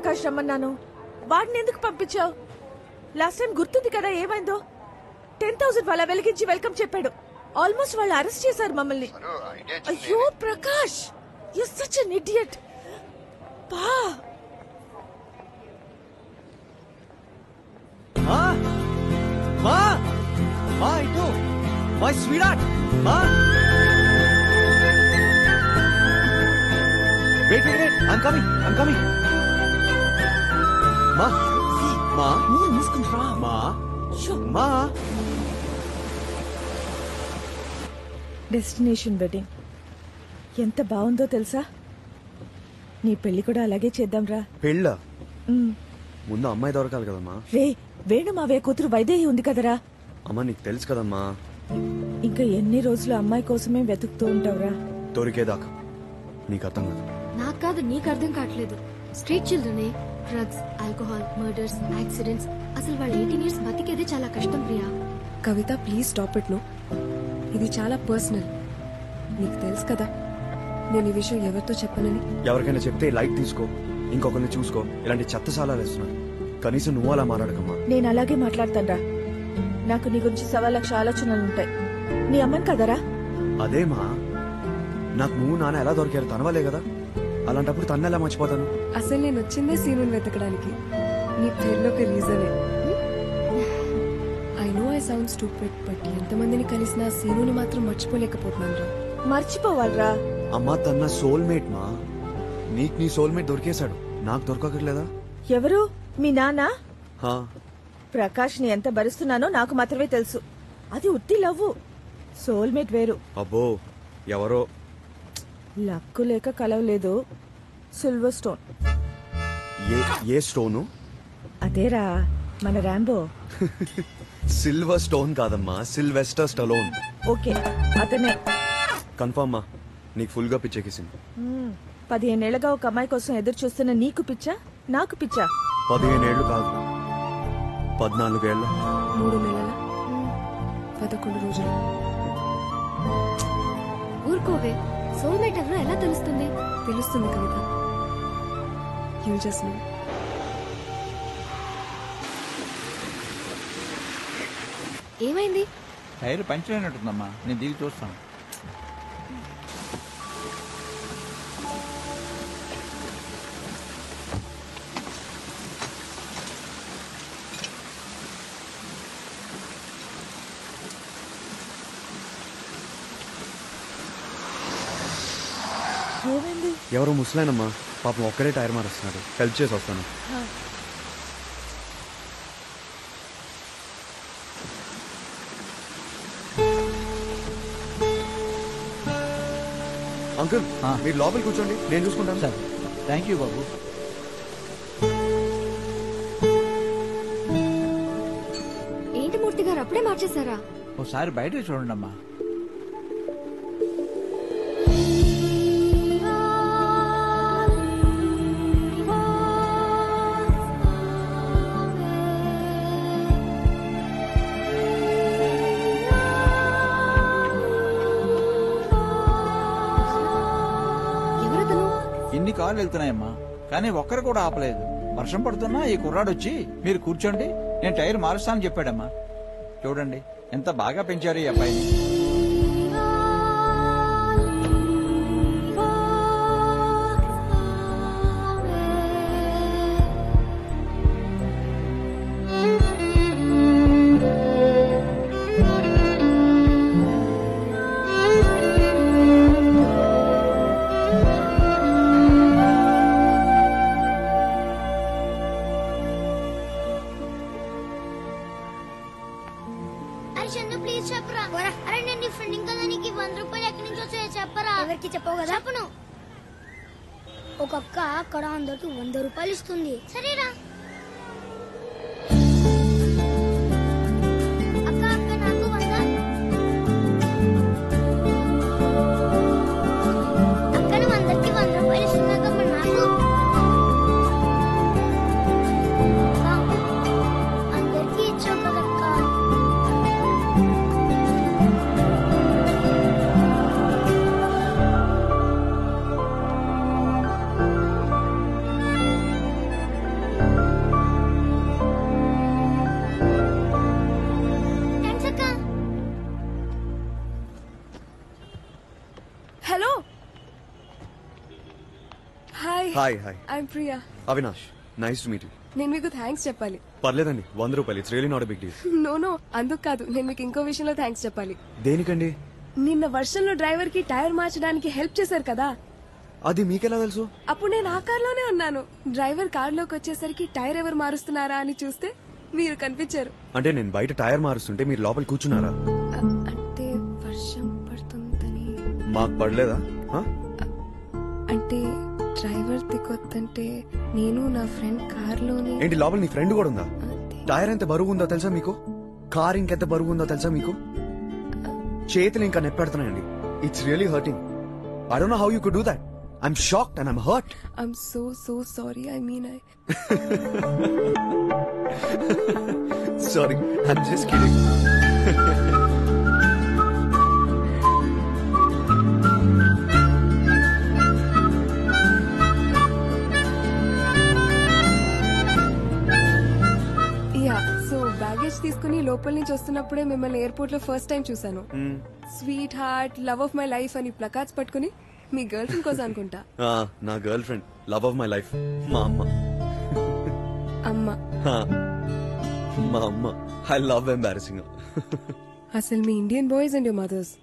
ప్రకాష్ రమ్మన్నాను. వాడిని ఎందుకు పంపించావు? లాస్ట్ టైం గుర్తుంది కదా ఏమైందో? 10,000 వాళ్ళ వెలిగించి వెల్కమ్ చెప్పాడు. ఆల్మోస్ట్ వాళ్ళు అరెస్ట్ చేశారు మమ్మల్ని. అయ్యో Prakash, you such N idiot. పా మా మా ఇటు మై స్వీట్ మా వెయిట్ ఐమ్ కమింగ్ మా మా మూసుకుంటా మా మా డెస్టినేషన్ వెడ్డింగ్ ఎంత బాగుందో తెలుసా? నీ పెళ్లి కూడా అలాగే చేద్దాంరా. పెళ్ళ ముందు అమ్మాయి దొరకాలి కదమ్మా. రే వేణు మావే కూతురు వైదేహి ఉంది కదరా. అమ్మా నీకు తెలుసు కదమ్మా. ఇంకా ఎన్ని రోజులు అమ్మాయి కోసమే వెతుకుతూ ఉంటావురా? దొరికేదాకా. నీకు అర్థం కాదు. నాకు కాదు, నీకు అర్థం కావట్లేదు. స్ట్రీట్ చిల్డ్రనే డ్రగ్స్, ఆల్కహాల్, మర్డర్స్, యాక్సిడెంట్స్. అసలు వాళ్ళ 18 years బతికేదే చాలా కష్టం Priya. Kavitha please stop it. ఇది చాలా పర్సనల్. నీకు తెలుసు కదా నేను ఈ విషయం ఎవరితో చెప్పనని. ఎవరికైనా చెప్తే లైట్ తీసుకో, ఇంకొకరిని చూసుకో. ఇలాంటి చెత్త సాలాలు వేస్తున్నారు. కనీసం నువ్వు అలా మాట్లాడకమ్మా. నేను అలాగే మాట్లాడతానరా. నాకు నీ గురించి 1,00,000 ఆలోచనలుంటాయి. నీ అమ్మని కదరా? అదేమా, నాకు నువ్వు నాన్న ఎలా దొరికారు తనవలే కదా. అలాంటప్పుడు తన్ను ఎలా మర్చిపోతాను? అసలు నేను వచ్చిందే సీనుని వెతకడానికి. నీ పేరులో ఒక రీజనే. I know I sound stupid, but ఎంతమందిని కలిసినా సీనుని మాత్రం మర్చిపోలేకపోతున్నాను రా. మర్చిపోవాలరా? అమ్మా తన సోల్మేట్ మా. నీకు నీ సోల్మేట్ దొరికేశాడు, నాకు దొరకట్లేదా? ఎవరు? మీ నాన్న? హా. ప్రకాష్ ని ఎంత భరిస్తున్నానో నాకు మాత్రమే తెలుసు. అది ఉత్తి లవ్వు, సోల్మేట్ వేరు. అబ్బో ఎవరో. లక్కు లేక కలవలేదు. Silver stone. ఏ స్టోను? అదేరా మన ర్యాంబో. సిల్వర్ స్టోన్ కాదమ్మా, సిల్వెస్టర్ స్టలోన్. ఓకే అతనే. కన్ఫర్మ్ మా. నీకు ఫుల్ గా పిచ్చెక్కిసింది. 15 ఏళ్లుగా ఒక అమ్మాయి కోసం ఎదురు చూస్తున్న నీకు పిచ్చా, నాకు పిచ్చా? 15 ఏళ్లు కాదు, 14 ఏళ్ళ. 3 నెలల 11 రోజులు. ఊరుకోవే, సోల్మేట్ ఎవరో ఎలా తెలుస్తుంది? తెలుస్తుంది కవిత. You just know. ఏమైంది? టైర్ పంచర్ అయినట్టుందమ్మా, నేను దిగి చూస్తాను. ఎవరో ముసలాయనమ్మా, పాపం ఒక్కడే టైర్ మారుస్తున్నాడు. హెల్ప్ చేసి వస్తాను. అంకుల్ మీరు లోపల కూర్చోండి, నేను చూసుకుంటాను. సార్ థ్యాంక్ యూ బాబు. ఏంటి మూర్తి గారు అప్పుడే మార్చేశారా? ఒకసారి బయట చూడండి అమ్మా. ఇన్ని కార్లు వెళ్తున్నాయమ్మా, కానీ ఒక్కరు కూడా ఆపలేదు. వర్షం పడుతున్నా ఈ కుర్రాడు వచ్చి మీరు కూర్చోండి నేను టైర్ మారుస్తానని చెప్పాడమ్మా. చూడండి ఎంత బాగా పెంచారు ఈ అబ్బాయిని. ప్లీజ్ చెప్పరా. అరే నేను నీ ఫ్రెండ్ కదా, నీకు 100 రూపాయలు ఎక్కడి నుంచి వచ్చాయో చెప్పరా. ఎవరికి చెప్పవు కదా? చెప్పను. ఒక అక్క అక్కడ అందరికి 100 రూపాయలు ఇస్తుంది. సరేరా. అక్క అక్క నాకు 100. అక్కడ అందరికి 100 రూపాయలు ఇస్తున్నాక నాకు అందరికి ఇచ్చావు కదక్క. Hi hi I'm Priya. Avinash, nice to meet you. నేను మీకు థ్యాంక్స్ చెప్పాలి. పర్లేదండి, 100 రూపాయలు. It's really not a big deal. No అందుకు కాదు, నేను మీకు ఇంకో విషయంలో థ్యాంక్స్ చెప్పాలి. దేనికండి? నిన్న వర్షంలో డ్రైవర్ కి టైర్ మార్చడానికి హెల్ప్ చేశారు కదా, అది మీకెలా తెలుసు? అప్పుడు నేను ఆ కార్లోనే ఉన్నాను. డ్రైవర్ కార్లోకి వచ్చేసరికి టైర్ ఎవరు మారుస్తున్నారా అని చూస్తే మీరు కనిపించారు. అంటే నేను బయట టైర్ మారుస్తుంటే మీరు లోపల కూర్చున్నారా? అంటే వర్షం పడుతుందని. మాకు పడలేదా? అంటే డ్రైవర్ దిగొద్దంటే నేను నా ఫ్రెండ్ కార్లోనే. ఏంటి లోపల నీ ఫ్రెండ్ కూడా ఉందా? టైర్ ఎంత బరువు ఉందో తెలుసా మీకు? కార్ ఇంకెంత బరువు ఉందో తెలుసా మీకు? చేతులు ఇంకా నెప్పెడుతున్నాయండి. It's really hurting. I don't know how you could do that. I'm shocked and I'm hurt. I'm so sorry. I mean, Sorry, I'm just kidding. Baggage తీసుకుని లోపల నుంచి వస్తున్నప్పుడే మిమ్మల్ని ఎయిర్పోర్ట్ లో ఫస్ట్ టైం చూసాను. Sweet heart, love of my life అని placards పట్టుకుని మీ గర్ల్ ఫ్రెండ్ కోసం అనుకుంటా. నా girlfriend, love of my life, మా అమ్మ. మా అమ్మ. I love embarrassing. అసలు మీ Indian boys and your mothers,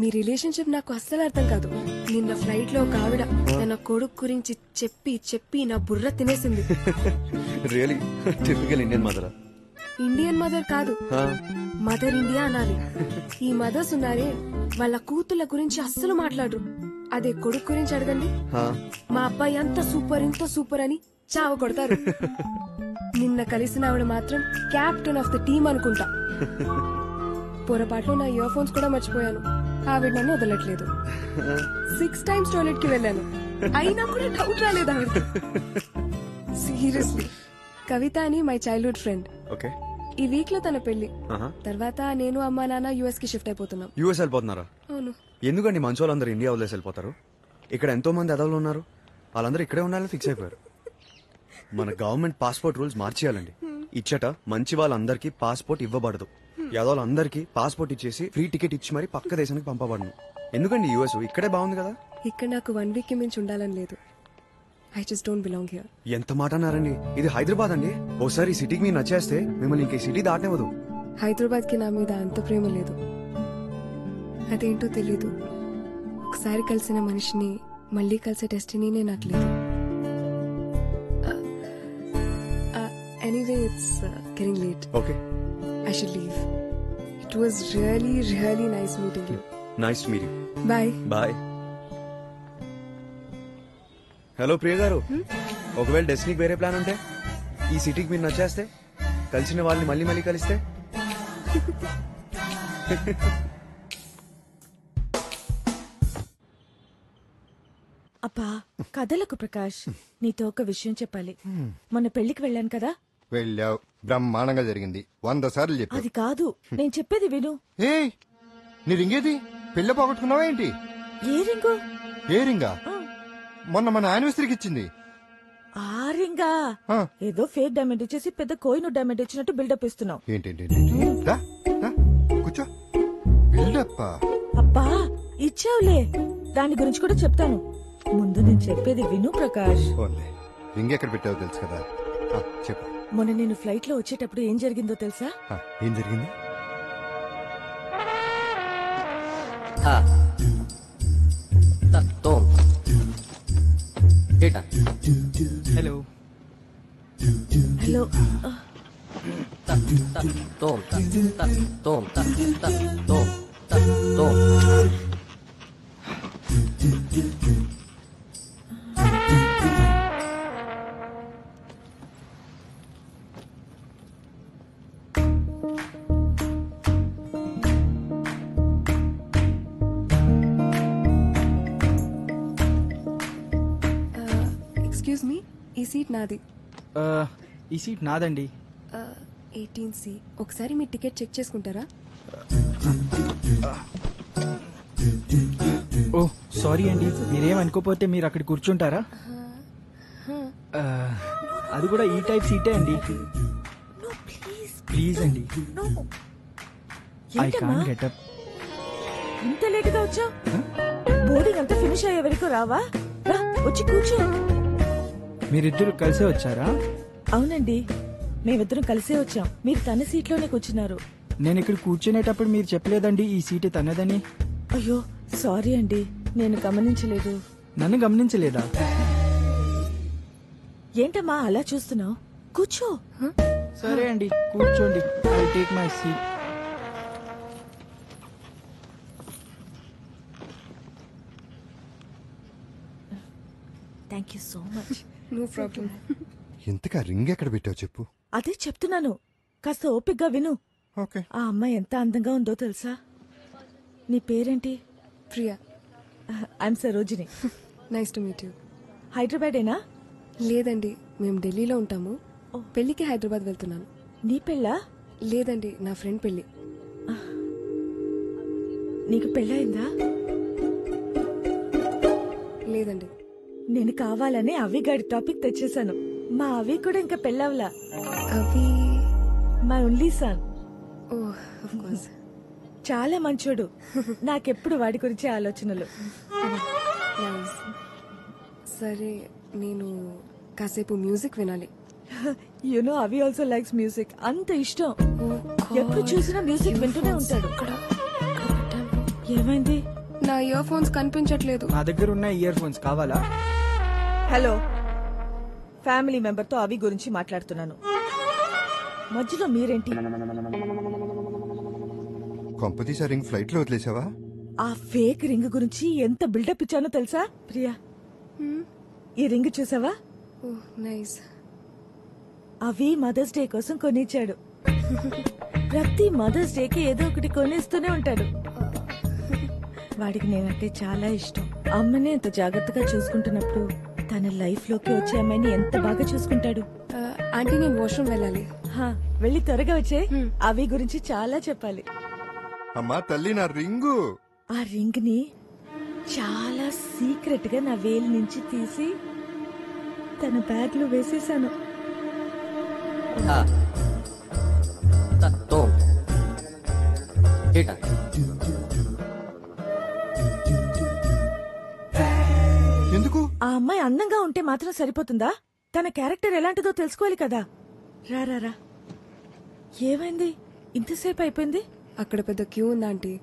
మీ రిలేషన్షిప్ నాకు అస్సలు అర్థం కాదు. నిన్న ఫ్లైట్ లో ఒక ఆవిడ తన కొడుకు గురించి చెప్పి చెప్పి నా బుర్ర తినేసింది. Really typical Indian mother. Indian mother కాదు, మదర్ ఇండియా అనాలి. ఈ మదర్స్ ఉన్నారే, వాళ్ళ కూతుళ్ళ గురించి అస్సలు మాట్లాడరు. అదే కొడుకు గురించి అడగండి, మా అబ్బాయి అంత సూపర్ ఇంత సూపర్ అని చావ కొడతారు. నిన్న కలిసిన ఆవిడ మాత్రం క్యాప్టెన్ ఆఫ్ ద టీమ్ అనుకుంటా. పొరపాట్లో నా ఇయర్ ఫోన్స్ కూడా మర్చిపోయాను. ఆవిడ నన్ను వదలట్లేదు. 6 times టాయిలెట్ కి వెళ్ళాను, అయినా కూడా డౌట్ రాలేదు ఆవిడ. సీరియస్లీ. కవిత అని మై చైల్డ్హుడ్ ఫ్రెండ్. ఈ వీక్ లో తన పెళ్లి. తర్వాత నేను అమ్మా నాన్న యుఎస్ కి షిఫ్ట్ అయిపోతున్నాం. యుఎస్ వెళ్ళిపోతున్నారా? అవును. ఎందుకండి మంచి వాళ్ళందరూ ఇండియా వదిలేసి వెళ్ళిపోతారు? ఇక్కడ ఎంతో మంది అదవులు ఉన్నారు, వాళ్ళందరూ ఇక్కడే ఉండాలని ఫిక్స్ అయిపోయారు. మన గవర్నమెంట్ పాస్పోర్ట్ రూల్స్ మార్చేయాలండి. ఇచ్చట మంచి వాళ్ళందరికీ పాస్పోర్ట్ ఇవ్వబడదు. యాదవులందరికీ పాస్పోర్ట్ ఇచ్చేసి ఫ్రీ టికెట్ ఇచ్చి మరి పక్క దేశానికి పంపబడను. ఎందుకండి యుఎస్? ఇక్కడే బాగుంది కదా. ఇక్కడ నాకు 1 week మించి ఉండాలని లేదు. I just don't belong here. ఎంత మాట అన్నారండి? ఇది హైదరాబాద్ అండి. ఓసారి ఈ సిటీకి మీరు నచ్చేస్తే మిమ్మల్ని ఇంక సిటీ దాటనివ్వదు. హైదరాబాద్ కి నా మీద అంత ప్రేమ లేదు. అదేంటో తెలీదు. ఒకసారి కలిసిన మనిషిని మళ్ళీ కలిసే డెస్టినీనే నాకు లేదు. Anyway, it's getting late. Okay, I should leave. It was really nice meeting you. Nice to meet you. Bye. Bye. Hello Priya గారు, ఒకవేళ డెస్టినీకి వేరే ప్లాన్ ఉంటే, ఈ సిటీకి మీరు నచ్చేస్తే, కలిసిన వాళ్ళని మళ్ళీ మళ్ళీ కలిస్తే. అబ్బా కథలకు ప్రకాష్, నీతో ఒక విషయం చెప్పాలి. మొన్న పెళ్లికి వెళ్ళాను కదా. వెళ్ళావు, బ్రహ్మాండంగా జరిగింది. 100 సార్లు చెప్పావు. అది కాదు, నేను చెప్పేది విను. ఏ నీ రింగేది? పెళ్ళ పోగొట్టుకున్నావా ఏంటి? ఏ రింగు? ఏ రింగా? మొన్న మన యానివర్సరీకి ఇచ్చింది ఆ రింగా. ఏదో ఫేక్ డైమండ్ ఇచ్చేసి పెద్ద కోయిన్ డైమండ్ ఇచ్చినట్టు బిల్డప్ ఇస్తున్నావు. ఏంటి? కూర్చో. బిల్డప్? అబ్బా ఇచ్చావులే, దాని గురించి కూడా చెప్తాను. ముందు నేను చెప్పేది విను ప్రకాష్. రింగ్ ఎక్కడ పెట్టావో తెలుసు కదా, చెప్పు. మొన్న నేను ఫ్లైట్ లో వచ్చేటప్పుడు ఏం జరిగిందో తెలుసా? ఏం జరిగింది? Hello hello. ఎక్స్క్యూజ్ మీ, ఈ సీట్ నాది. ఈ సీట్ నాదండి. 18C. ఒకసారి మీ టికెట్ చెక్ చేసుకుంటారా? ఓ సారీ అండి, మీరేం అనుకోపోతే మీరు అక్కడ కూర్చుంటారా? అది కూడా ఈ టైప్ సీటే అండి. ప్లీజ్ అండి, ఐ కాంట్ గెట్ అప్. ఇంత లేట్ గా వచ్చావు? బోర్డింగ్ అంతా ఫినిష్ అయ్యే వరకు రావా? వచ్చి కూర్చో. మీరిద్దరు కలిసే వచ్చారా? అవునండి, మేమిద్దరం కలిసే వచ్చాం. మీరు తన సీట్లోనే కూర్చున్నారు. నేను ఇక్కడ కూర్చునేటప్పుడు మీరు చెప్పలేదండి ఈ సీటు తనదని. అయ్యో సారీ అండి, నేను గమనించలేదు. నన్ను గమనించలేదా? ఏంటమ్మా అలా చూస్తున్నావు? కూర్చో. సరే అండి, కూర్చోండి. I take my seat. Thank you so much. No problem. ఇంతకా రింగ్ ఎక్కడ పెట్టావు చెప్పు. అదే చెప్తున్నాను, కాస్త ఓపిగ్గా విను. ఓకే. ఆ అమ్మాయి ఎంత అందంగా ఉందో తెలుసా? నీ పేరేంటి? Priya. I'm Sarojini. Nice to meet you. హైదరాబాదేనా? లేదండి, మేము ఢిల్లీలో ఉంటాము. పెళ్లికి హైదరాబాద్ వెళ్తున్నాను. నీ పెళ్ళా? లేదండి, నా ఫ్రెండ్ పెళ్లి. నీకు పెళ్ళయిందా? లేదండి. నేను కావాలని అవి గాడి టాపిక్ తెచ్చేశాను. మా అవి కూడా ఇంకా పెళ్ళవలా. అవి my only sun. Oh of course. చాలా మంచోడు. నాకెప్పుడు వాడి గురించి ఆలోచనలు. నైస్. సరే, నేను కాసేపు మ్యూజిక్ వినాలి. యు నో అవి ఆల్సో లైక్స్ మ్యూజిక్. అంత ఇష్టం. ఎప్పుడు చూసినా మ్యూజిక్ వింటూనే ఉంటాడు. ఏమైంది? నా ఇయర్ ఫోన్స్ కనిపించట్లేదు. నా దగ్గర ఉన్న ఇయర్ ఫోన్స్ కావాలా? హలో, ఫ్యామిలీ మెంబర్ తో అవి గురించి మాట్లాడుతున్నాను. మధ్యలో మీరేంటి? కొంపతీసా రింగ్ ఫ్లైట్ లో వదిలేసావా? ఆ ఫేక్ రింగ్ గురించి ఎంత బిల్డప్ ఇచ్చానో తెలుసా? ప్రియా, ఈ రింగ్ చూసావా? Oh nice. అవి మదర్స్ డే కోసం కొనిచ్చాడు. ప్రతి మదర్స్ డేకి ఏదో ఒకటి కొనిస్తూనే ఉంటాడు. వాడికి నేనంటే చాలా ఇష్టం. అమ్మని ఎంత జాగ్రత్తగా చూసుకుంటున్నప్పుడు తన లైఫ్ లోకి వచ్చే అమ్మాయిని ఎంత బాగా చూసుకుంటాడు. ఆంటీ, నేను వాష్రూమ్ వెళ్ళాలి. వెళ్ళి త్వరగా వచ్చే. అవి గురించి చాలా చెప్పాలి. అమ్మా తల్లి, నా రింగు. ఆ రింగ్ ని చాలా సీక్రెట్ గా నా వేలు నుంచి తీసి తన బ్యాగ్ లో వేసేసాను. ఎందుకు? ఆ అమ్మాయి అందంగా ఉంటే మాత్రం సరిపోతుందా? తన క్యారెక్టర్ ఎలాంటిదో తెలుసుకోవాలి కదా. రా రా రా. ఏమైంది? ఇంతసేపు అయిపోయింది. అక్కడ పెద్ద క్యూ ఉందా aunty?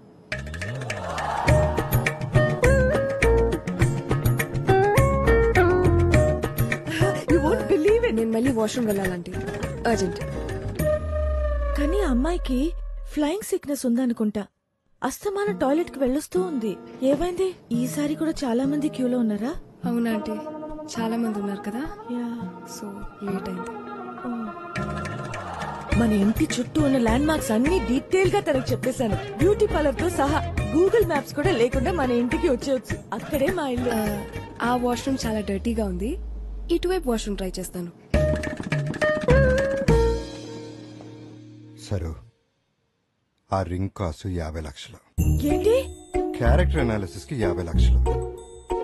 You won't believe it. నేను మళ్ళీ వాష్రూమ్ వెళ్ళాలంటే అర్జెంట్. కానీ ఆ అమ్మాయికి ఫ్లయింగ్ సిక్నెస్ ఉందనుకుంటా. అస్తమాన టాయిలెట్ కి వెళ్ళొస్తూ ఉంది. ఏమైంది? ఈసారి కూడా చాలా మంది క్యూలో ఉన్నారా? అవునా ఆంటీ, చాలా మంది ఉన్నారు కదా. సో లేట్ అయింది. మన ఇంటి చుట్టూ ఉన్న ల్యాండ్ మార్క్స్ అన్ని డీటెయిల్ గా తనకు చెప్పేశాను. బ్యూటీ పార్లర్ తో సహా. గూగుల్ మ్యాప్స్ కూడా లేకుండా మన ఇంటికి వచ్చేయచ్చు. అక్కడే మా ఇల్లు. ఆ వాష్రూమ్ చాలా డర్టీగా ఉంది. ఇటువైపు వాష్రూమ్ ట్రై చేస్తాను. సరే, ఆ రింగ్ కాసు 50 లక్షలు. ఏంటి? క్యారెక్టర్ అనాలిసిస్ కి 50 లక్షలు.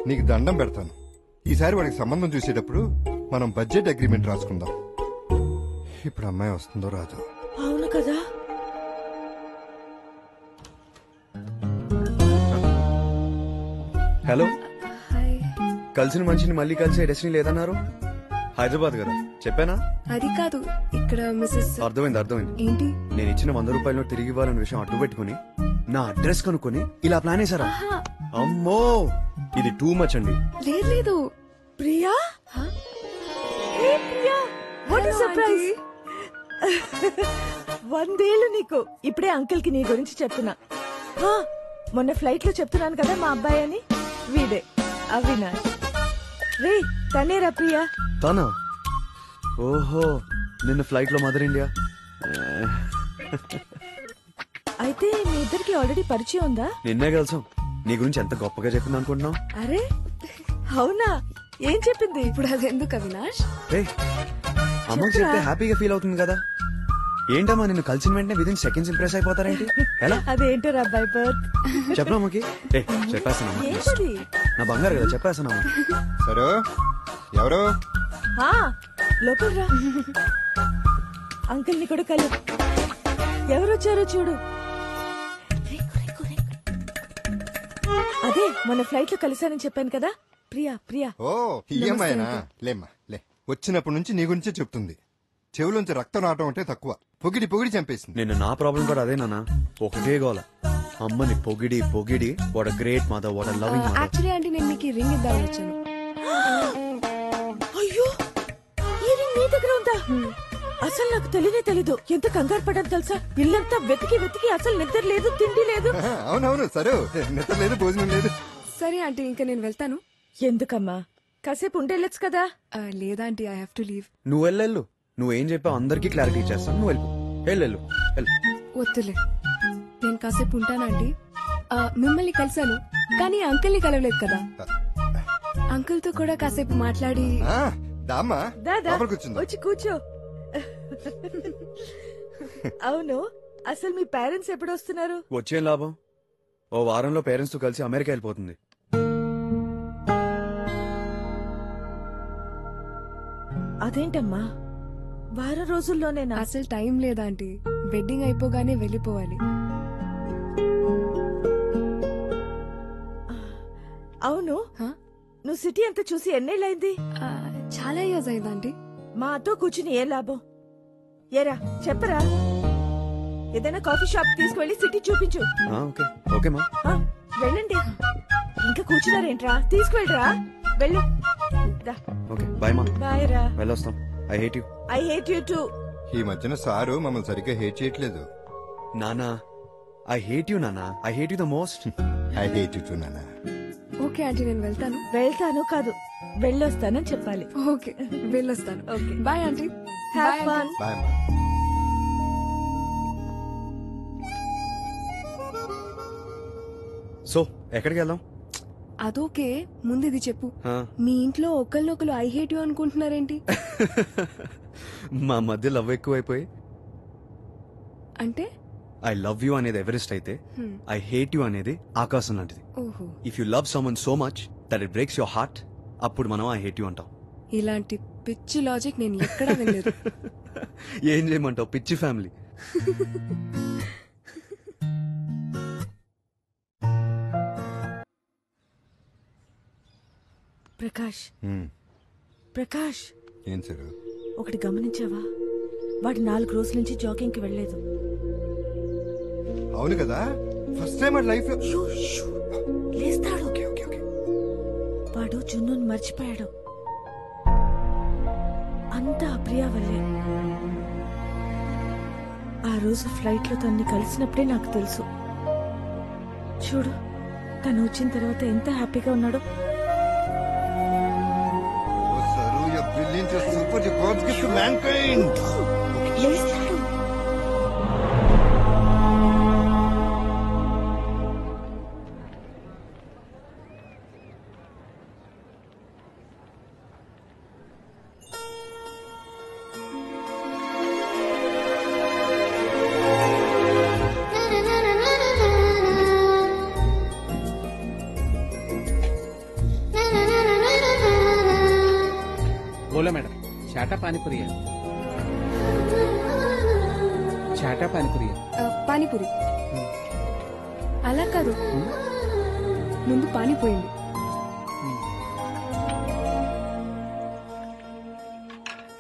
నీకు దండం పెడతాను. ఈసారి వాడికి సంబంధం చూసేటప్పుడు మనం బడ్జెట్ అగ్రిమెంట్ రాసుకుందాం. ఇప్పుడు అమ్మాయి వస్తుందో రాదో? అవును కదా. హలో, కలిసిన మనిషిని మళ్ళీ కలిసే డెస్టినీ లేదన్నారు. హైదరాబాద్ కదా చెప్పానా? అది కాదు, ఇక్కడ మిస్సెస్. అర్థమైంది. ఏంటి? నేను ఇచ్చిన 100 రూపాయలు తిరిగి ఇవ్వాలన్న విషయం అడ్డు పెట్టుకుని నా అడ్రస్ కనుక్కొని ఇలా ప్లాన్ వేసారా? అమ్మో, ఇది టూ మచ్ అండి. లేదు. Priya, what is surprise. 100 ఏళ్ళు నీకు. ఇప్పుడే అంకుల్ కి నీ గురించి చెప్తున్నా. మొన్న ఫ్లైట్ లో చెప్తున్నాను కదా మా అబ్బాయి అని. వీడే అవినాష్. రే తనేరా ప్రియా. తానా? ఓహో, నిన్న ఫ్లైట్ లో మదర్ ఇండియా. అయితే మీ ఇద్దరికి ఆల్రెడీ పరిచయం ఉందా? నిన్నే కలిసాం. నీ గురించి ఎంత గొప్పగా చెప్పింది అనుకుంటున్నావు? అరే అవునా? ఏం చెప్పింది? ఇప్పుడు అది ఎందుకు అవినాష్? అమ్మకి చెప్తే హ్యాపీగా ఫీల్ అవుతుంది కదా. ఏంటమ్మా, నిన్ను కలిసిన వెంటనే విదిన్ సెకండ్స్ ఇంప్రెస్ అయిపోతారేంటి? ఎలా? అదేంటో రా బై బర్త్. చెప్పనా అమ్మకి? చెప్పేస్తానమ్మా, ఏంటది? నా బంగారు కదా, చెప్పేస్తానమ్మా. సరే, ఎవరు? లోపల రా. అంకుల్ ని కూడా కలు. ఎవరొచ్చారో చూడు. అదే మన ఫ్లైట్ లో కలిసానని చెప్పాను కదా. ప్రియా. ఓ, ఈ అమ్మాయినా? లేమ్మా లే. వచ్చినప్పటి నుంచి నీ గురించే చెప్తుంది. చెవులోంచి రక్తం రావటం అంటే తక్కువ, పొగిడి పొగిడి చంపేసింది. నిన్న నా ప్రాబ్లం కూడా అదే నాన్న, ఒకటే గోల. అమ్మని పొగిడి పొగిడి what great mother, what loving mother. Actually అంటే నేను మీకు రింగ్ ఇద్దామని వచ్చాను. అయ్యో, ఈ రింగ్ నీ దగ్గర ఉందా? అసలు నాకు తెలియనే తెలీదు. ఎంత కంగారు పడ్డాను తెలుసా? ఇల్లంతా వెతికి వెతికి అసలు నిద్ర లేదు, తిండి లేదు. అవునవును, సరే, నిద్ర లేదు, భోజనం లేదు. సరే ఆంటీ, ఇంకా నేను వెళ్తాను. ఎందుకమ్మా, కాసేపు ఉండేళ్ళొచ్చు కదా. లేదా aunty, I have to leave. నువ్వు వెళ్ళు, నువ్వేం చెప్పావు అందరికీ క్లారిటీ ఇచ్చేస్తాను. నువ్వు వెళ్ళు. వద్దులే, నేను కాసేపు ఉంటాను ఆంటీ. మిమ్మల్ని కలిసాను కానీ అంకుల్ ని కలవలేదు కదా. అంకుల్ తో కూడా కాసేపు మాట్లాడి. దాదా వచ్చి కూర్చో. అవును, అసలు మీ పేరెంట్స్ ఎప్పుడు వస్తున్నారు? వచ్చేం లాభం, ఓ వారంలో పేరెంట్స్ తో కలిసి అమెరికా వెళ్ళిపోతుంది. అదేంటమ్మా, వారం రోజుల్లోనేనా? అసలు టైం లేదా ఆంటీ, వెడ్డింగ్ అయిపోగానే వెళ్ళిపోవాలి. అవును, నువ్వు సిటీ అంతా చూసి ఎన్నేళ్ళైంది? చాలా ఇయర్స్ అయింది ఆంటీ. మాతో కూర్చుని ఏ లాభం? ఏరా చెప్పరా, ఏదైనా కాఫీ షాప్ తీసుకువెళ్ళి సిటీ చూపించు. వెళ్ళండి, ఇంకా కూర్చున్నారేంట్రా, తీసుకువెళ్ళరా, వెళ్ళు. బాయ్ రా. వెళ్ళొస్తాం. I hate you. I hate you too. ఈ మధ్యన సారు మమ్మల్ని సరిగ్గా హేట్ చేయట్లేదు. నానా, ఐ హేట్ యు నానా, I hate you the most. I hate you too నానా. ఓకే ఆంటీ, నేను వెళ్తాను. వెళ్తాను కాదు, వెళ్ళొస్తానని చెప్పాలి. ఓకే, వెళ్ళొస్తాను. Okay, bye aunty. Have fun. Bye. So ఎక్కడికి వెళ్దాం? అదోకే, ముందు ఇది చెప్పు. మీ ఇంట్లో ఒకళ్ళొకరు ఐ హేట్ యు అనుకుంటున్నారేంటి? మా మధ్య లవ్ ఎక్కువైపోయి. అంటే ఐ లవ్ యూ అనేది ఎవరెస్ట్ అయితే, ఐ హేట్ యూ అనేది ఆకాశం లాంటిది. If you love someone so much that it breaks your heart, అప్పుడు మనం ఐ హేట్ యూ అంటాం. ఇలాంటి పిచ్చి లాజిక్ నేను ఎక్కడా వినలేదు. ఏం చేయమంటావు, పిచ్చి ఫ్యామిలీ. ప్రకాష్, ఏం సార్? ఒకటి గమనించావా? వాడు 4 రోజుల నుంచి జాగింగ్ కి వెళ్ళలేదు. అవును కదా, ఫస్ట్ టైం లైఫ్ లో. లేస్తాడు. వాడు జున్నుని మర్చిపోయాడు. అంతా ప్రియా వల్లే. ఆ రోజు ఫ్లైట్ లో తన్ని కలిసినప్పుడే నాకు తెలుసు. చూడు, తను వచ్చిన తర్వాత ఎంత హ్యాపీగా ఉన్నాడో. Super, god's gift to mankind. లేస్తాడు. बोलो मैडम, चाटा पानीपुरी है? चाटा पानीपुरी है? పానీపూరి. అలా కాదు, ముందు పానీపోయింది.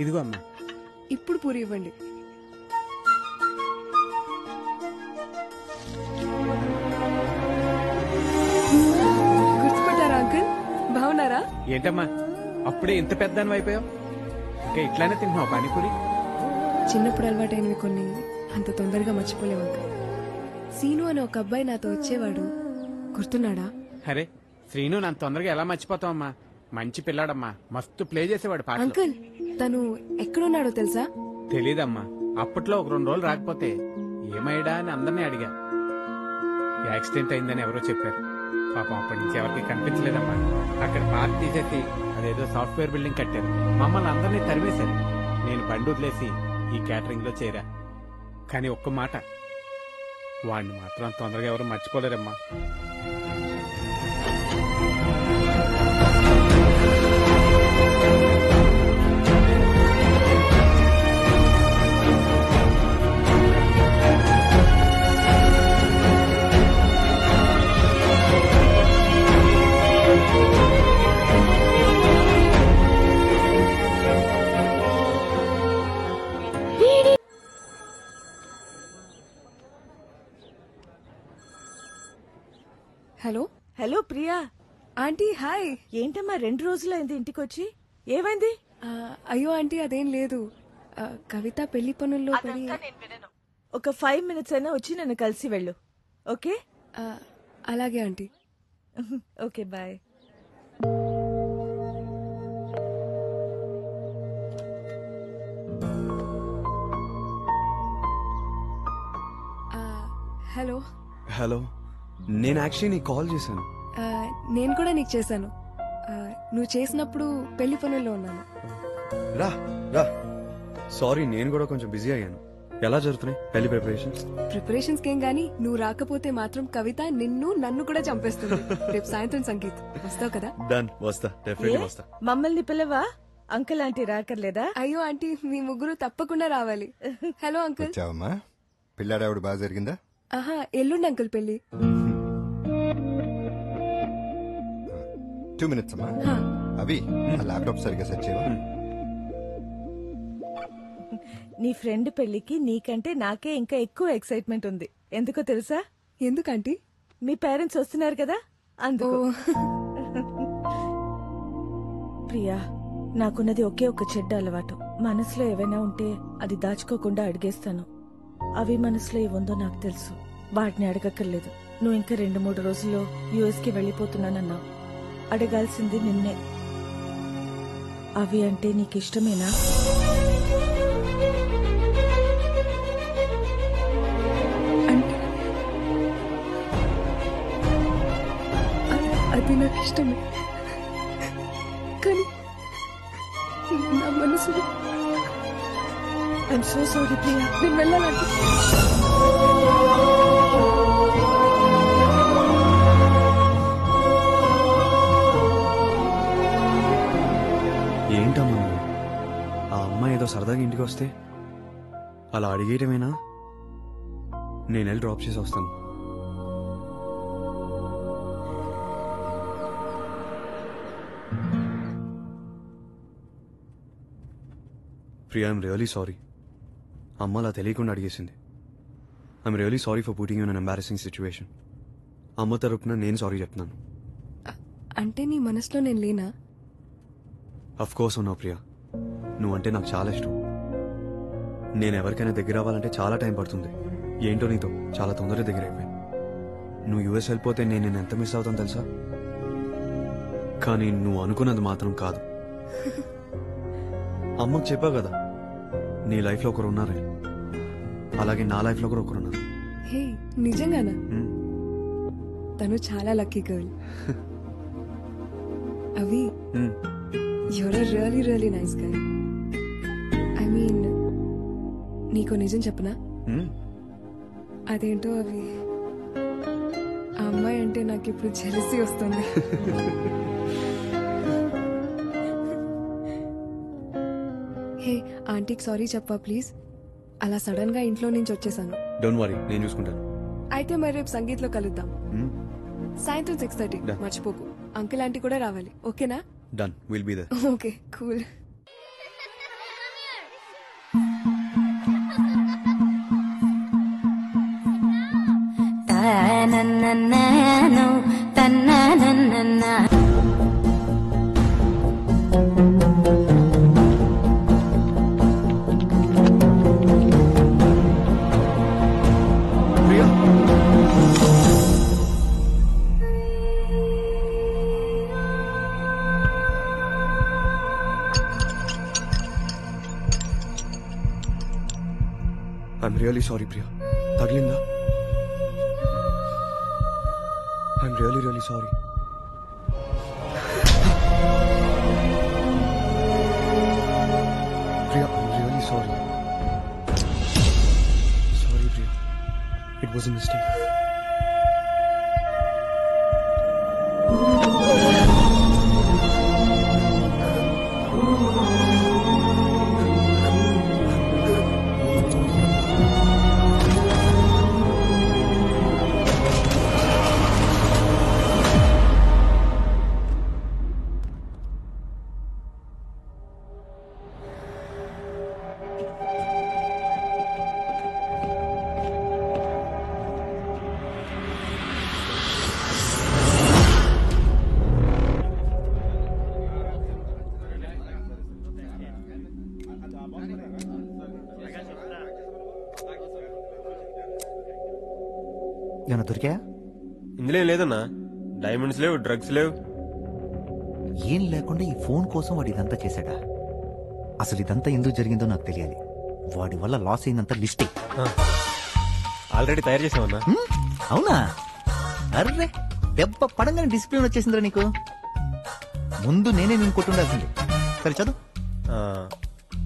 ఇదిగో అమ్మా. ఇప్పుడు పూరి ఇవ్వండి. గుర్తుపట్టారా అంకుల్? బాగున్నారా? ఏంటమ్మా అప్పుడే ఇంత పెద్దాన్ని అయిపోయావు? ఇంకా ఇట్లానే తింటున్నావు పానీపూరి? చిన్నప్పుడు అలవాటైనవి కొన్ని అంత తొందరగా మర్చిపోలేవు అంకుల్. సీను అని ఒక అబ్బాయి నాతో వచ్చేవాడు, గుర్తున్నాడా? అరే శ్రీను నన్ను తొందరగా ఎలా మర్చిపోతావమ్మా? మంచి పిల్లాడమ్మా, మస్తు ప్లే చేసేవాడు పాటలు. అంకుల్, తను ఎక్కడున్నాడో తెలుసా? తెలీదమ్మా, అప్పట్లో ఒక 2 రోజులు రాకపోతే ఏమయ్యడా అని అందరినీ అడిగా. యాక్సిడెంట్ అయిందని ఎవరో చెప్పారు. పాపం అప్పటి నుంచి ఎవరికి కనిపించలేదమ్మా. అక్కడ పార్క్ తీసేసి అదేదో సాఫ్ట్వేర్ బిల్డింగ్ కట్టారు. మమ్మల్ని అందరినీ తరిమేశారు. నేను బండి వదిలేసి ఈ క్యాటరింగ్ లో చేరా. కానీ ఒక్క మాట, వాడిని మాత్రం తొందరగా ఎవరు మర్చిపోలేరమ్మా. Hello hello Priya. Aunty hi. ఏంటమ్మా 2 రోజులైంది ఇంటికి వచ్చి? ఏమైంది? అయ్యో ఆంటీ అదేం లేదు. కవిత పెళ్లి పనుల్లో పడి ఒక 5 minutes అయినా వచ్చి నన్ను కలిసి వెళ్ళు. ఓకే? అలాగే aunty. Okay bye. Hello. Hello, నేను యాక్చువల్లీ నీకు కాల్ చేశాను. నేను కూడా నీకు చేశాను. నువ్వు చేసినప్పుడు పెళ్లి పనుల్లో ఉన్నాను. రా రా. సారీ, నేను కూడా కొంచెం బిజీ అయ్యాను. ఎలా జరుగుతున్నాయి పెళ్లి ప్రిపరేషన్స్? ప్రిపరేషన్స్ కేం గానీ నువ్వు రాకపోతే మాత్రం కవిత నన్ను కూడా చంపేస్తుంది. రేపు సాయంత్రం సంగీత్ వస్తావు కదా? డన్, వస్తా, డెఫినెట్లీ వస్తా. మమ్మల్ని పిలవా? Uncle aunty రాకర్లేదా? అయ్యో ఆంటీ, మీ ముగ్గురు తప్పకుండా రావాలి. Hello uncle. వచ్చావమ్మా? పిల్లాడావిడ బాగా జరిగిందా? ఆహా, ఎల్లుండి అంకుల్ పెళ్లి. 2 minutes అమ్మా. అవి ఆ ల్యాప్టాప్ సరిగ్గా సెట్ చేయవా? నీ ఫ్రెండ్ పెళ్లికి నీకంటే నాకే ఇంకా ఎక్కువ ఎక్సైట్మెంట్ ఉంది. ఎందుకో తెలుసా? ఎందుకంటే మీ పేరెంట్స్ వస్తున్నారు కదా, అందుకు. ప్రియా, నాకున్నది ఒకే ఒక చెడ్డ అలవాటు. మనసులో ఏవైనా ఉంటే అది దాచుకోకుండా అడిగేస్తాను. అవి మనసులో ఏముందో నాకు తెలుసు. వాటిని అడగక్కర్లేదు. నువ్వు ఇంకా 2-3 రోజుల్లో యుఎస్కి వెళ్ళిపోతున్నానన్నావు. అడగాల్సింది నిన్నే. అవి అంటే నీకిష్టమేనా? అది నాకు ఇష్టమే, కానీ నా మనసులో ఐఎమ్ సో సారీ ప్రియా. నేను వెళ్ళాలంటే ఏంటమ్మా నువ్వు? ఆ అమ్మాయి ఏదో సరదాగా ఇంటికి వస్తే అలా అడిగేయటమేనా? నేను వెళ్ళి డ్రాప్ చేసి వస్తాను. Priya, I'm really sorry. అమ్మ అలా తెలియకుండా అడిగేసింది. I'm really sorry for putting you in an embarrassing situation. అమ్మ తరపున నేను సారీ చెప్తున్నాను. అంటే నీ మనసులో నేను లేనా? అఫ్ కోర్స్ ఉన్నావు ప్రియా. నువ్వంటే నాకు చాలా ఇష్టం. నేను ఎవరికైనా దగ్గర అవ్వాలంటే చాలా టైం పడుతుంది. ఏంటో నీతో చాలా తొందరగా దగ్గర అయిపోయాను. నువ్వు యూఎస్ వెళ్ళిపోతే నేను ఎంత మిస్ అవుతాను తెలుసా? కానీ నువ్వు అనుకున్నది మాత్రం కాదు. అమ్మకు చెప్పావు కదా నీ లైఫ్లో ఒకరు ఉన్నారని. అలాగే నా లైఫ్లో కూడా ఒకరున్నారు. హే, నిజంగానా? తను చాలా లక్కీ గర్ల్. అవి you're a really really nice guy. I mean, నీకో నిజం చెప్పనా? అదేంటో అవి, ఆ అమ్మాయి అంటే నాకు ఇప్పుడు జెలసీ వస్తుంది. హే, ఆంటీకి సారీ చెప్పా ప్లీజ్. అలా సడన్ గా ఇంట్లో నుంచి వచ్చేసాను. డోంట్ వరీ, నేను చూసుకుంటాను. అయితే మరి రేపు సంగీత్ లో కలుద్దాం. సాయంత్రం 6:30. మర్చిపోకు. అంకుల్ ఆంటీ కూడా రావాలి. ఓకేనా? Done. We'll be there. Okay, cool. Ta-na-na-na-no, ta-na-na-na-na. I'm really sorry, Priya. తగిలిందా? I'm really, really sorry. Priya, I'm really sorry. Sorry, Priya. It was a mistake. ఏమన్నా దొరికా? ఇందులో ఏం లేదన్నా. డైమండ్స్ లేవు, డ్రగ్స్ లేవు. ఏం లేకుండా ఈ ఫోన్ కోసం వాడు ఇదంతా చేశాడా? అసలు ఇదంతా ఎందుకు జరిగిందో నాకు తెలియాలి. వాడి వల్ల లాస్ అయిందంతా లిస్టే. ఆల్రెడీ తయారు చేసామన్నా. అవునా? అర్రే దెబ్బ పడంగానే డిసిప్లిన్ వచ్చేసిందిరా నీకు. ముందు నేనే నేను కొట్టుండాల్సింది. సరే చదువు.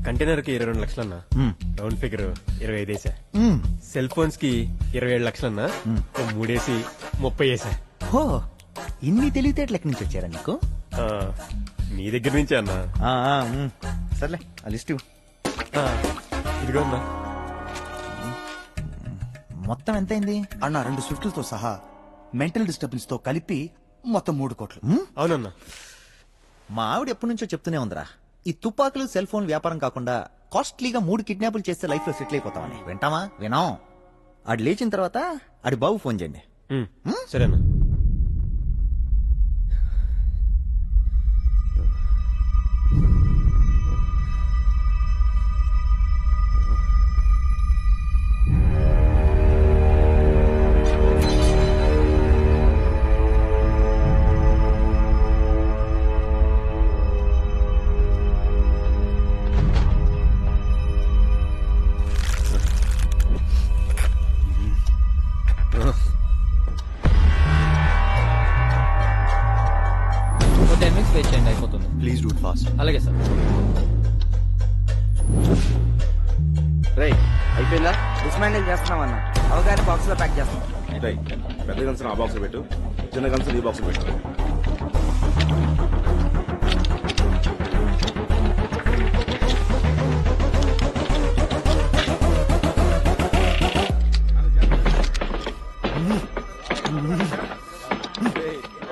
కంటైనర్ కి 22 లక్షలన్నా. రౌండ్ ఫిగర్ 25 వేసా. సెల్ ఫోన్స్ కి 27 లక్షలన్నా. 3 వేసి 30 వేసా. హో, ఇన్ని తెలివితేటలు ఎక్కడి నుంచి వచ్చారా నీకు? నీ దగ్గర నుంచే అన్నా. సర్లే ఆ లిస్ట్ ఇదిగో అన్నా. మొత్తం ఎంతైంది అన్న? 2 స్విఫ్ట్లతో సహా మెంటల్ డిస్టర్బెన్స్ తో కలిపి మొత్తం 3 కోట్లు. అవునన్నా. మా ఆవిడ ఎప్పటి నుంచో చెప్తూనే ఉందిరా, ఈ తుపాకులు సెల్ ఫోన్ వ్యాపారం కాకుండా కాస్ట్లీగా 3 కిడ్నాపులు చేస్తే లైఫ్ లో సెటిల్ అయిపోతామని. వింటామా? వినాం. ఆడు లేచిన తర్వాత ఆడి బాబు ఫోన్ చేయండి. సరేనా? అయిపోతుంది. Please do it fast. అలాగే సార్. రేయ్ అయిపోయిందా? డిస్మాండిల్ చేస్తున్నామన్నా. అవగానే బాక్స్ లో ప్యాక్ చేస్తాం. పెద్ద కన్సర్ ఆ బాక్స్ పెట్టు, చిన్న కన్సర్ ఈ బాక్స్ పెట్టు.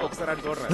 ఒకసారి అటు చూడరా.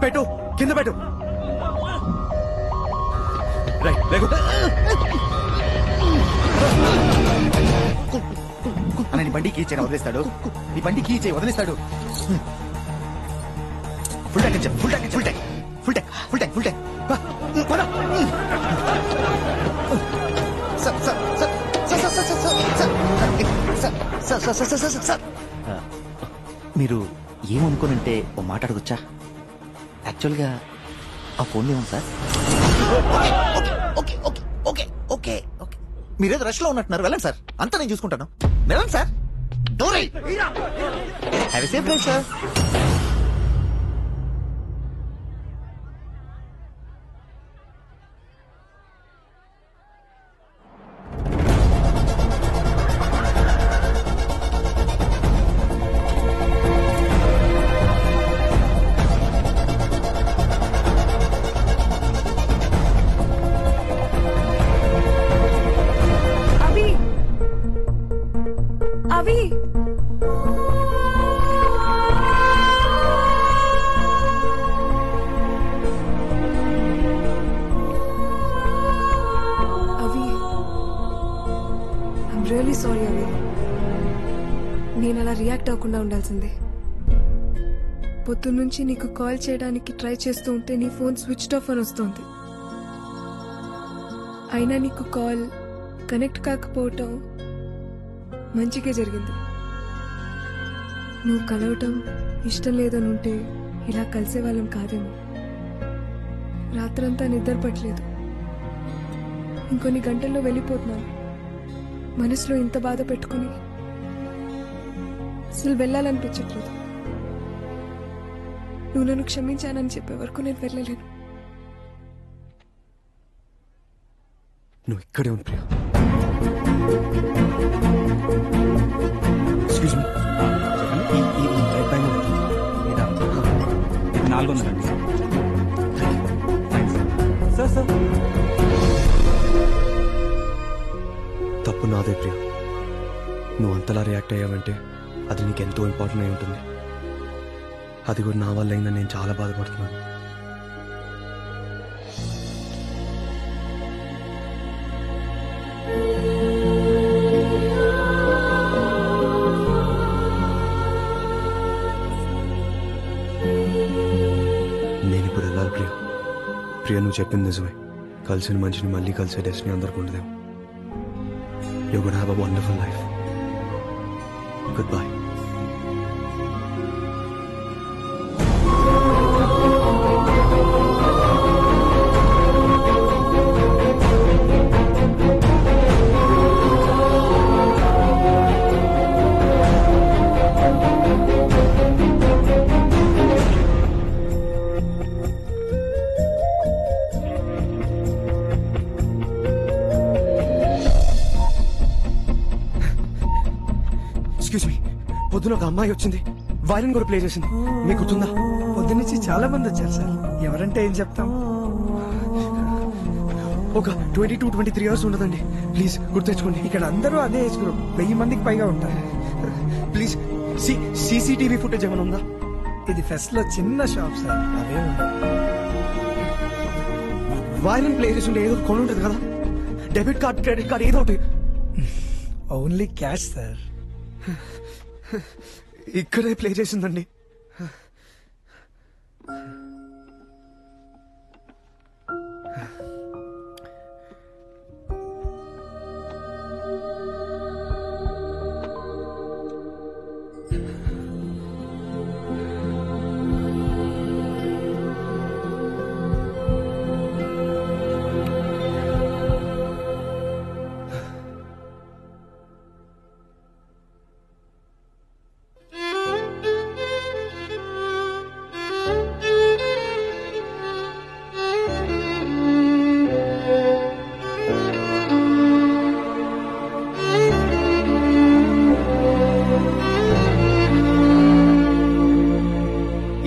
పెట్టు, కింద పెట్టు. రైట్ లేకు. అన్న నీ బండి కీ చేయని వదిలేస్తాడు. నీ బండి కీ చేయి వదిలేస్తాడు. ఫుల్ ట్యాంక్ చెప్పు. Full tank, full tank, full tank, full tank, full tank. మీరు ఏమనుకోనంటే ఓ మాట అడగొచ్చా? యాక్చువల్గా ఆ ఫోన్ ఏమో sir. Okay okay okay okay okay మీరేదో రష్ లో ఉన్నట్టున్నారు. వెళ్ళండి సార్, అంతా నేను చూసుకుంటాను. వెళ్ళండి sir. Door have a safe drive sir. అవి ఐమ్ రియలీ సారీ అవి. నేను అలా రియాక్ట్ అవ్వకుండా ఉండాల్సిందే. పొద్దున్నుంచి నీకు కాల్ చేయడానికి ట్రై చేస్తూ ఉంటే నీ ఫోన్ స్విచ్ ఆఫ్ అని వస్తుంది. అయినా నీకు కాల్ కనెక్ట్ కాకపోవటం మంచిగా జరిగింది. నువ్వు కలవటం ఇష్టం లేదని ఉంటే ఇలా కలిసేవాళ్ళం కాదేమో. రాత్రంతా నిద్ర పట్టలేదు. ఇంకొన్ని గంటల్లో వెళ్ళిపోతున్నాను. మనసులో ఇంత బాధ పెట్టుకుని అసలు వెళ్ళాలనిపించట్లేదు. నువ్వు నన్ను క్షమించానని చెప్పే వరకు నేను వెళ్ళలేను. నువ్వు ఇక్కడే ఉంది ప్రియా. ఎక్స్క్యూజ్ మీ, ఈ రైట్ బ్యాంక్ ఇది 400 అండి. సార్ సార్ తప్పు నాదే ప్రియా. నువ్వు అంతలా రియాక్ట్ అయ్యావంటే అది నీకెంతో ఇంపార్టెంట్ అయి ఉంటుంది. అది కూడా నా వల్ల అయిందని నేను చాలా బాధపడుతున్నాను. నేను ఇప్పుడు వెళ్ళాలి ప్రియా. ప్రియా, నువ్వు చెప్పింది నిజమే. కలిసిన మనిషిని మళ్ళీ కలిసే డెస్టినీ అందరికి ఉండదేమో. You're gonna have a wonderful life. Goodbye. Excuse me, పొద్దున ఒక అమ్మాయి వచ్చింది, వైరన్ కూడా ప్లే చేసింది. మీకు గుర్తుందా? పొద్దున్నుంచి చాలా మంది వచ్చారు సార్. ఎవరంటే ఏం చెప్తాం. ఒక 22-23 ఇయర్స్ ఉండదండి. ప్లీజ్ గుర్తెచ్చుకోండి. ఇక్కడ అందరూ అదే ఏజ్ గ్రూప్. 1000 మందికి పైగా ఉంటారు. ప్లీజ్ సీసీటీవీ ఫుటేజ్ ఏమైనా ఉందా? ఇది ఫెస్ట్ లో చిన్న షాప్ సార్, అవే వైరన్ ప్లే చేసి ఉంటే ఏదో కొని ఉంటుంది కదా. డెబిట్ కార్డ్, క్రెడిట్ కార్డ్ ఏదో ఒకటి. Only cash sir. ఇక్కడే ప్లే చేసిందండి.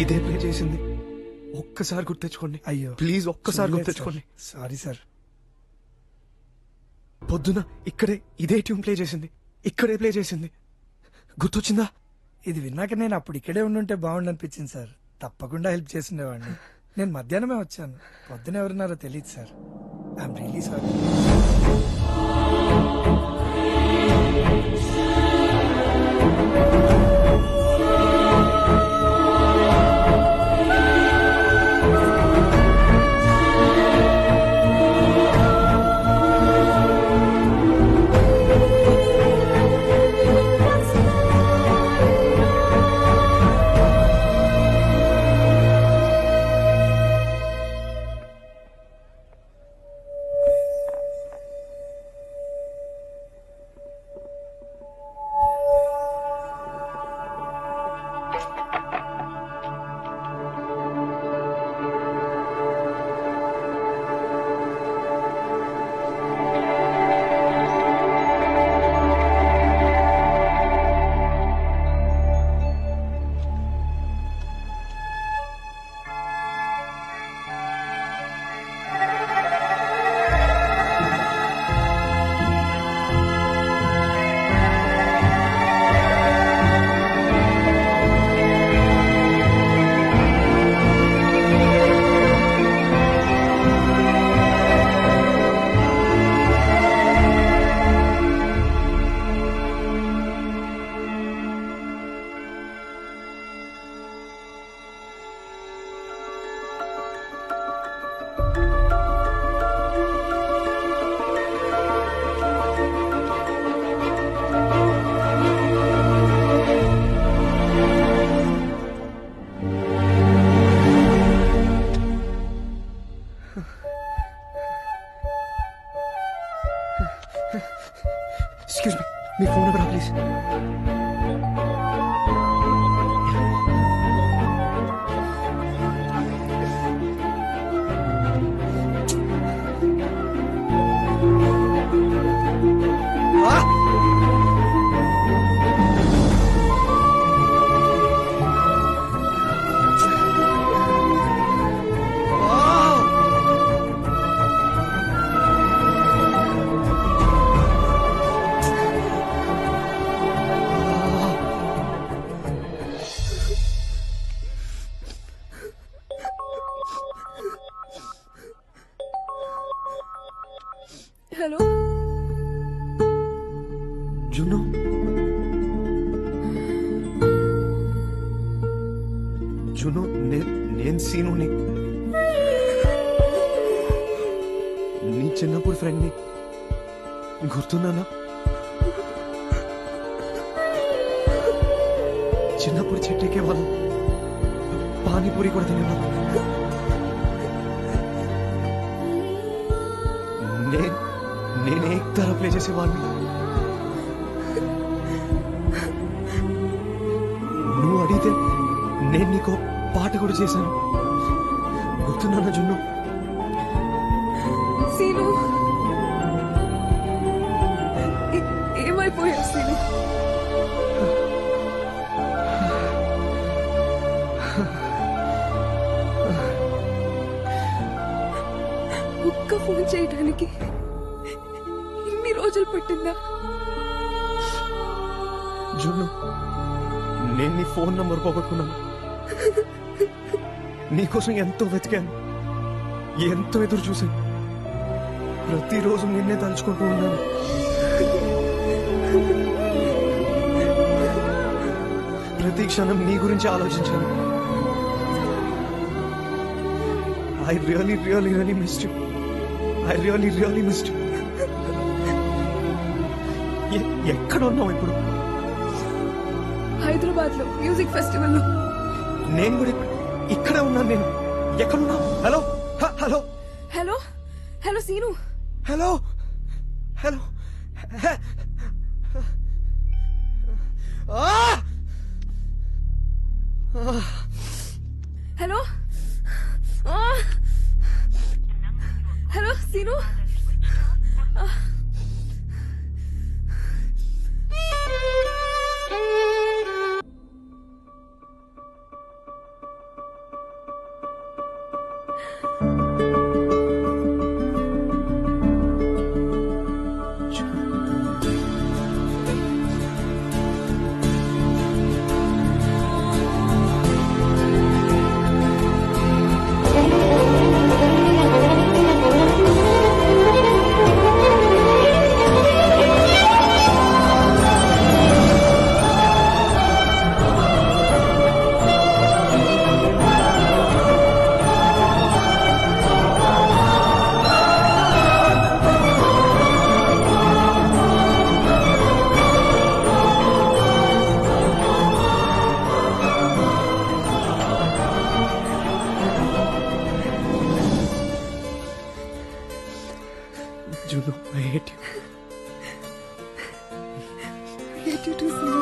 ఇదే ప్లే చేసింది. ఒక్కసారి గుర్తెచ్చుకోండి. అయ్యో ప్లీజ్ ఒక్కసారి గుర్తెచ్చుకోండి. Sorry sir. పొద్దున ఇక్కడే ఇదే ట్యూన్ ప్లే చేసింది. ఇక్కడే ప్లే చేసింది. గుర్తొచ్చిందా? ఇది విన్నాక నేను అప్పుడు ఇక్కడే ఉండుంటే బాగుండు అనిపించింది సార్. తప్పకుండా హెల్ప్ చేసిండేవాడిని. నేను మధ్యాహ్నమే వచ్చాను. పొద్దున ఎవరున్నారో తెలియదు sir. I'm really sorry. Excuse me phone number please. Hello జున్ను, జున్ను, నేను సీనుని, నీ చిన్నప్పుడు ఫ్రెండ్ని. గుర్తున్నానా? చిన్నప్పుడు చెట్టెక్కే వాళ్ళం, పానీపూరి కూడా తినేవాళ్ళం. నేనే తర ప్లే చేసేవాడిని. నువ్వు అడిగితే నేను నీకు పాట కూడా చేశాను. గుర్తున్నానా జున్ను? సీను ఏమైపోయావు సీను? ఒక్క ఫోన్ చేయడానికి ఇన్ని రోజులు పట్టిందా? జున్ను, నేను నీ ఫోన్ నంబర్ పోగొట్టుకున్నాను. నీకోసం ఎంతో వెతికాను, ఎంతో ఎదురు చూశాను. ప్రతిరోజు నిన్నే తలుచుకుంటూ ఉన్నాను. ప్రతి క్షణం నీ గురించి ఆలోచించాను. I really really really missed you. I really really missed you. ఎక్కడ ఉన్నావు ఇప్పుడు? హైదరాబాద్ లో మ్యూజిక్ ఫెస్టివల్ లో. నేను కూడా ఇక్కడే ఉన్నాను. నేను ఎక్కడున్నావు? Hello hello hello hello Seenu. Hello hello hello hello Seenu. Juno, I hate you. I hate you too, Sinu.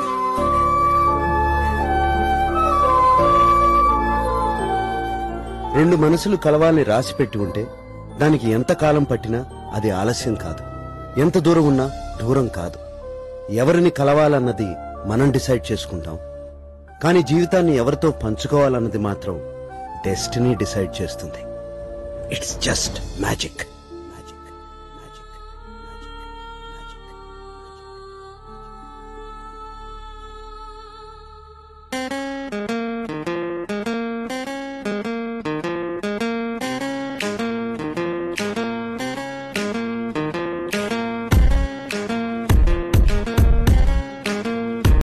రెండు మనసులు కలవాలని రాసిపెట్టి ఉంటే దానికి ఎంత కాలం పట్టినా అది ఆలస్యం కాదు, ఎంత దూరం ఉన్నా దూరం కాదు. ఎవరిని కలవాలన్నది మనం డిసైడ్ చేసుకుంటాం, కానీ జీవితాన్ని ఎవరితో పంచుకోవాలన్నది మాత్రం డెస్టినీ డిసైడ్ చేస్తుంది. It's just magic.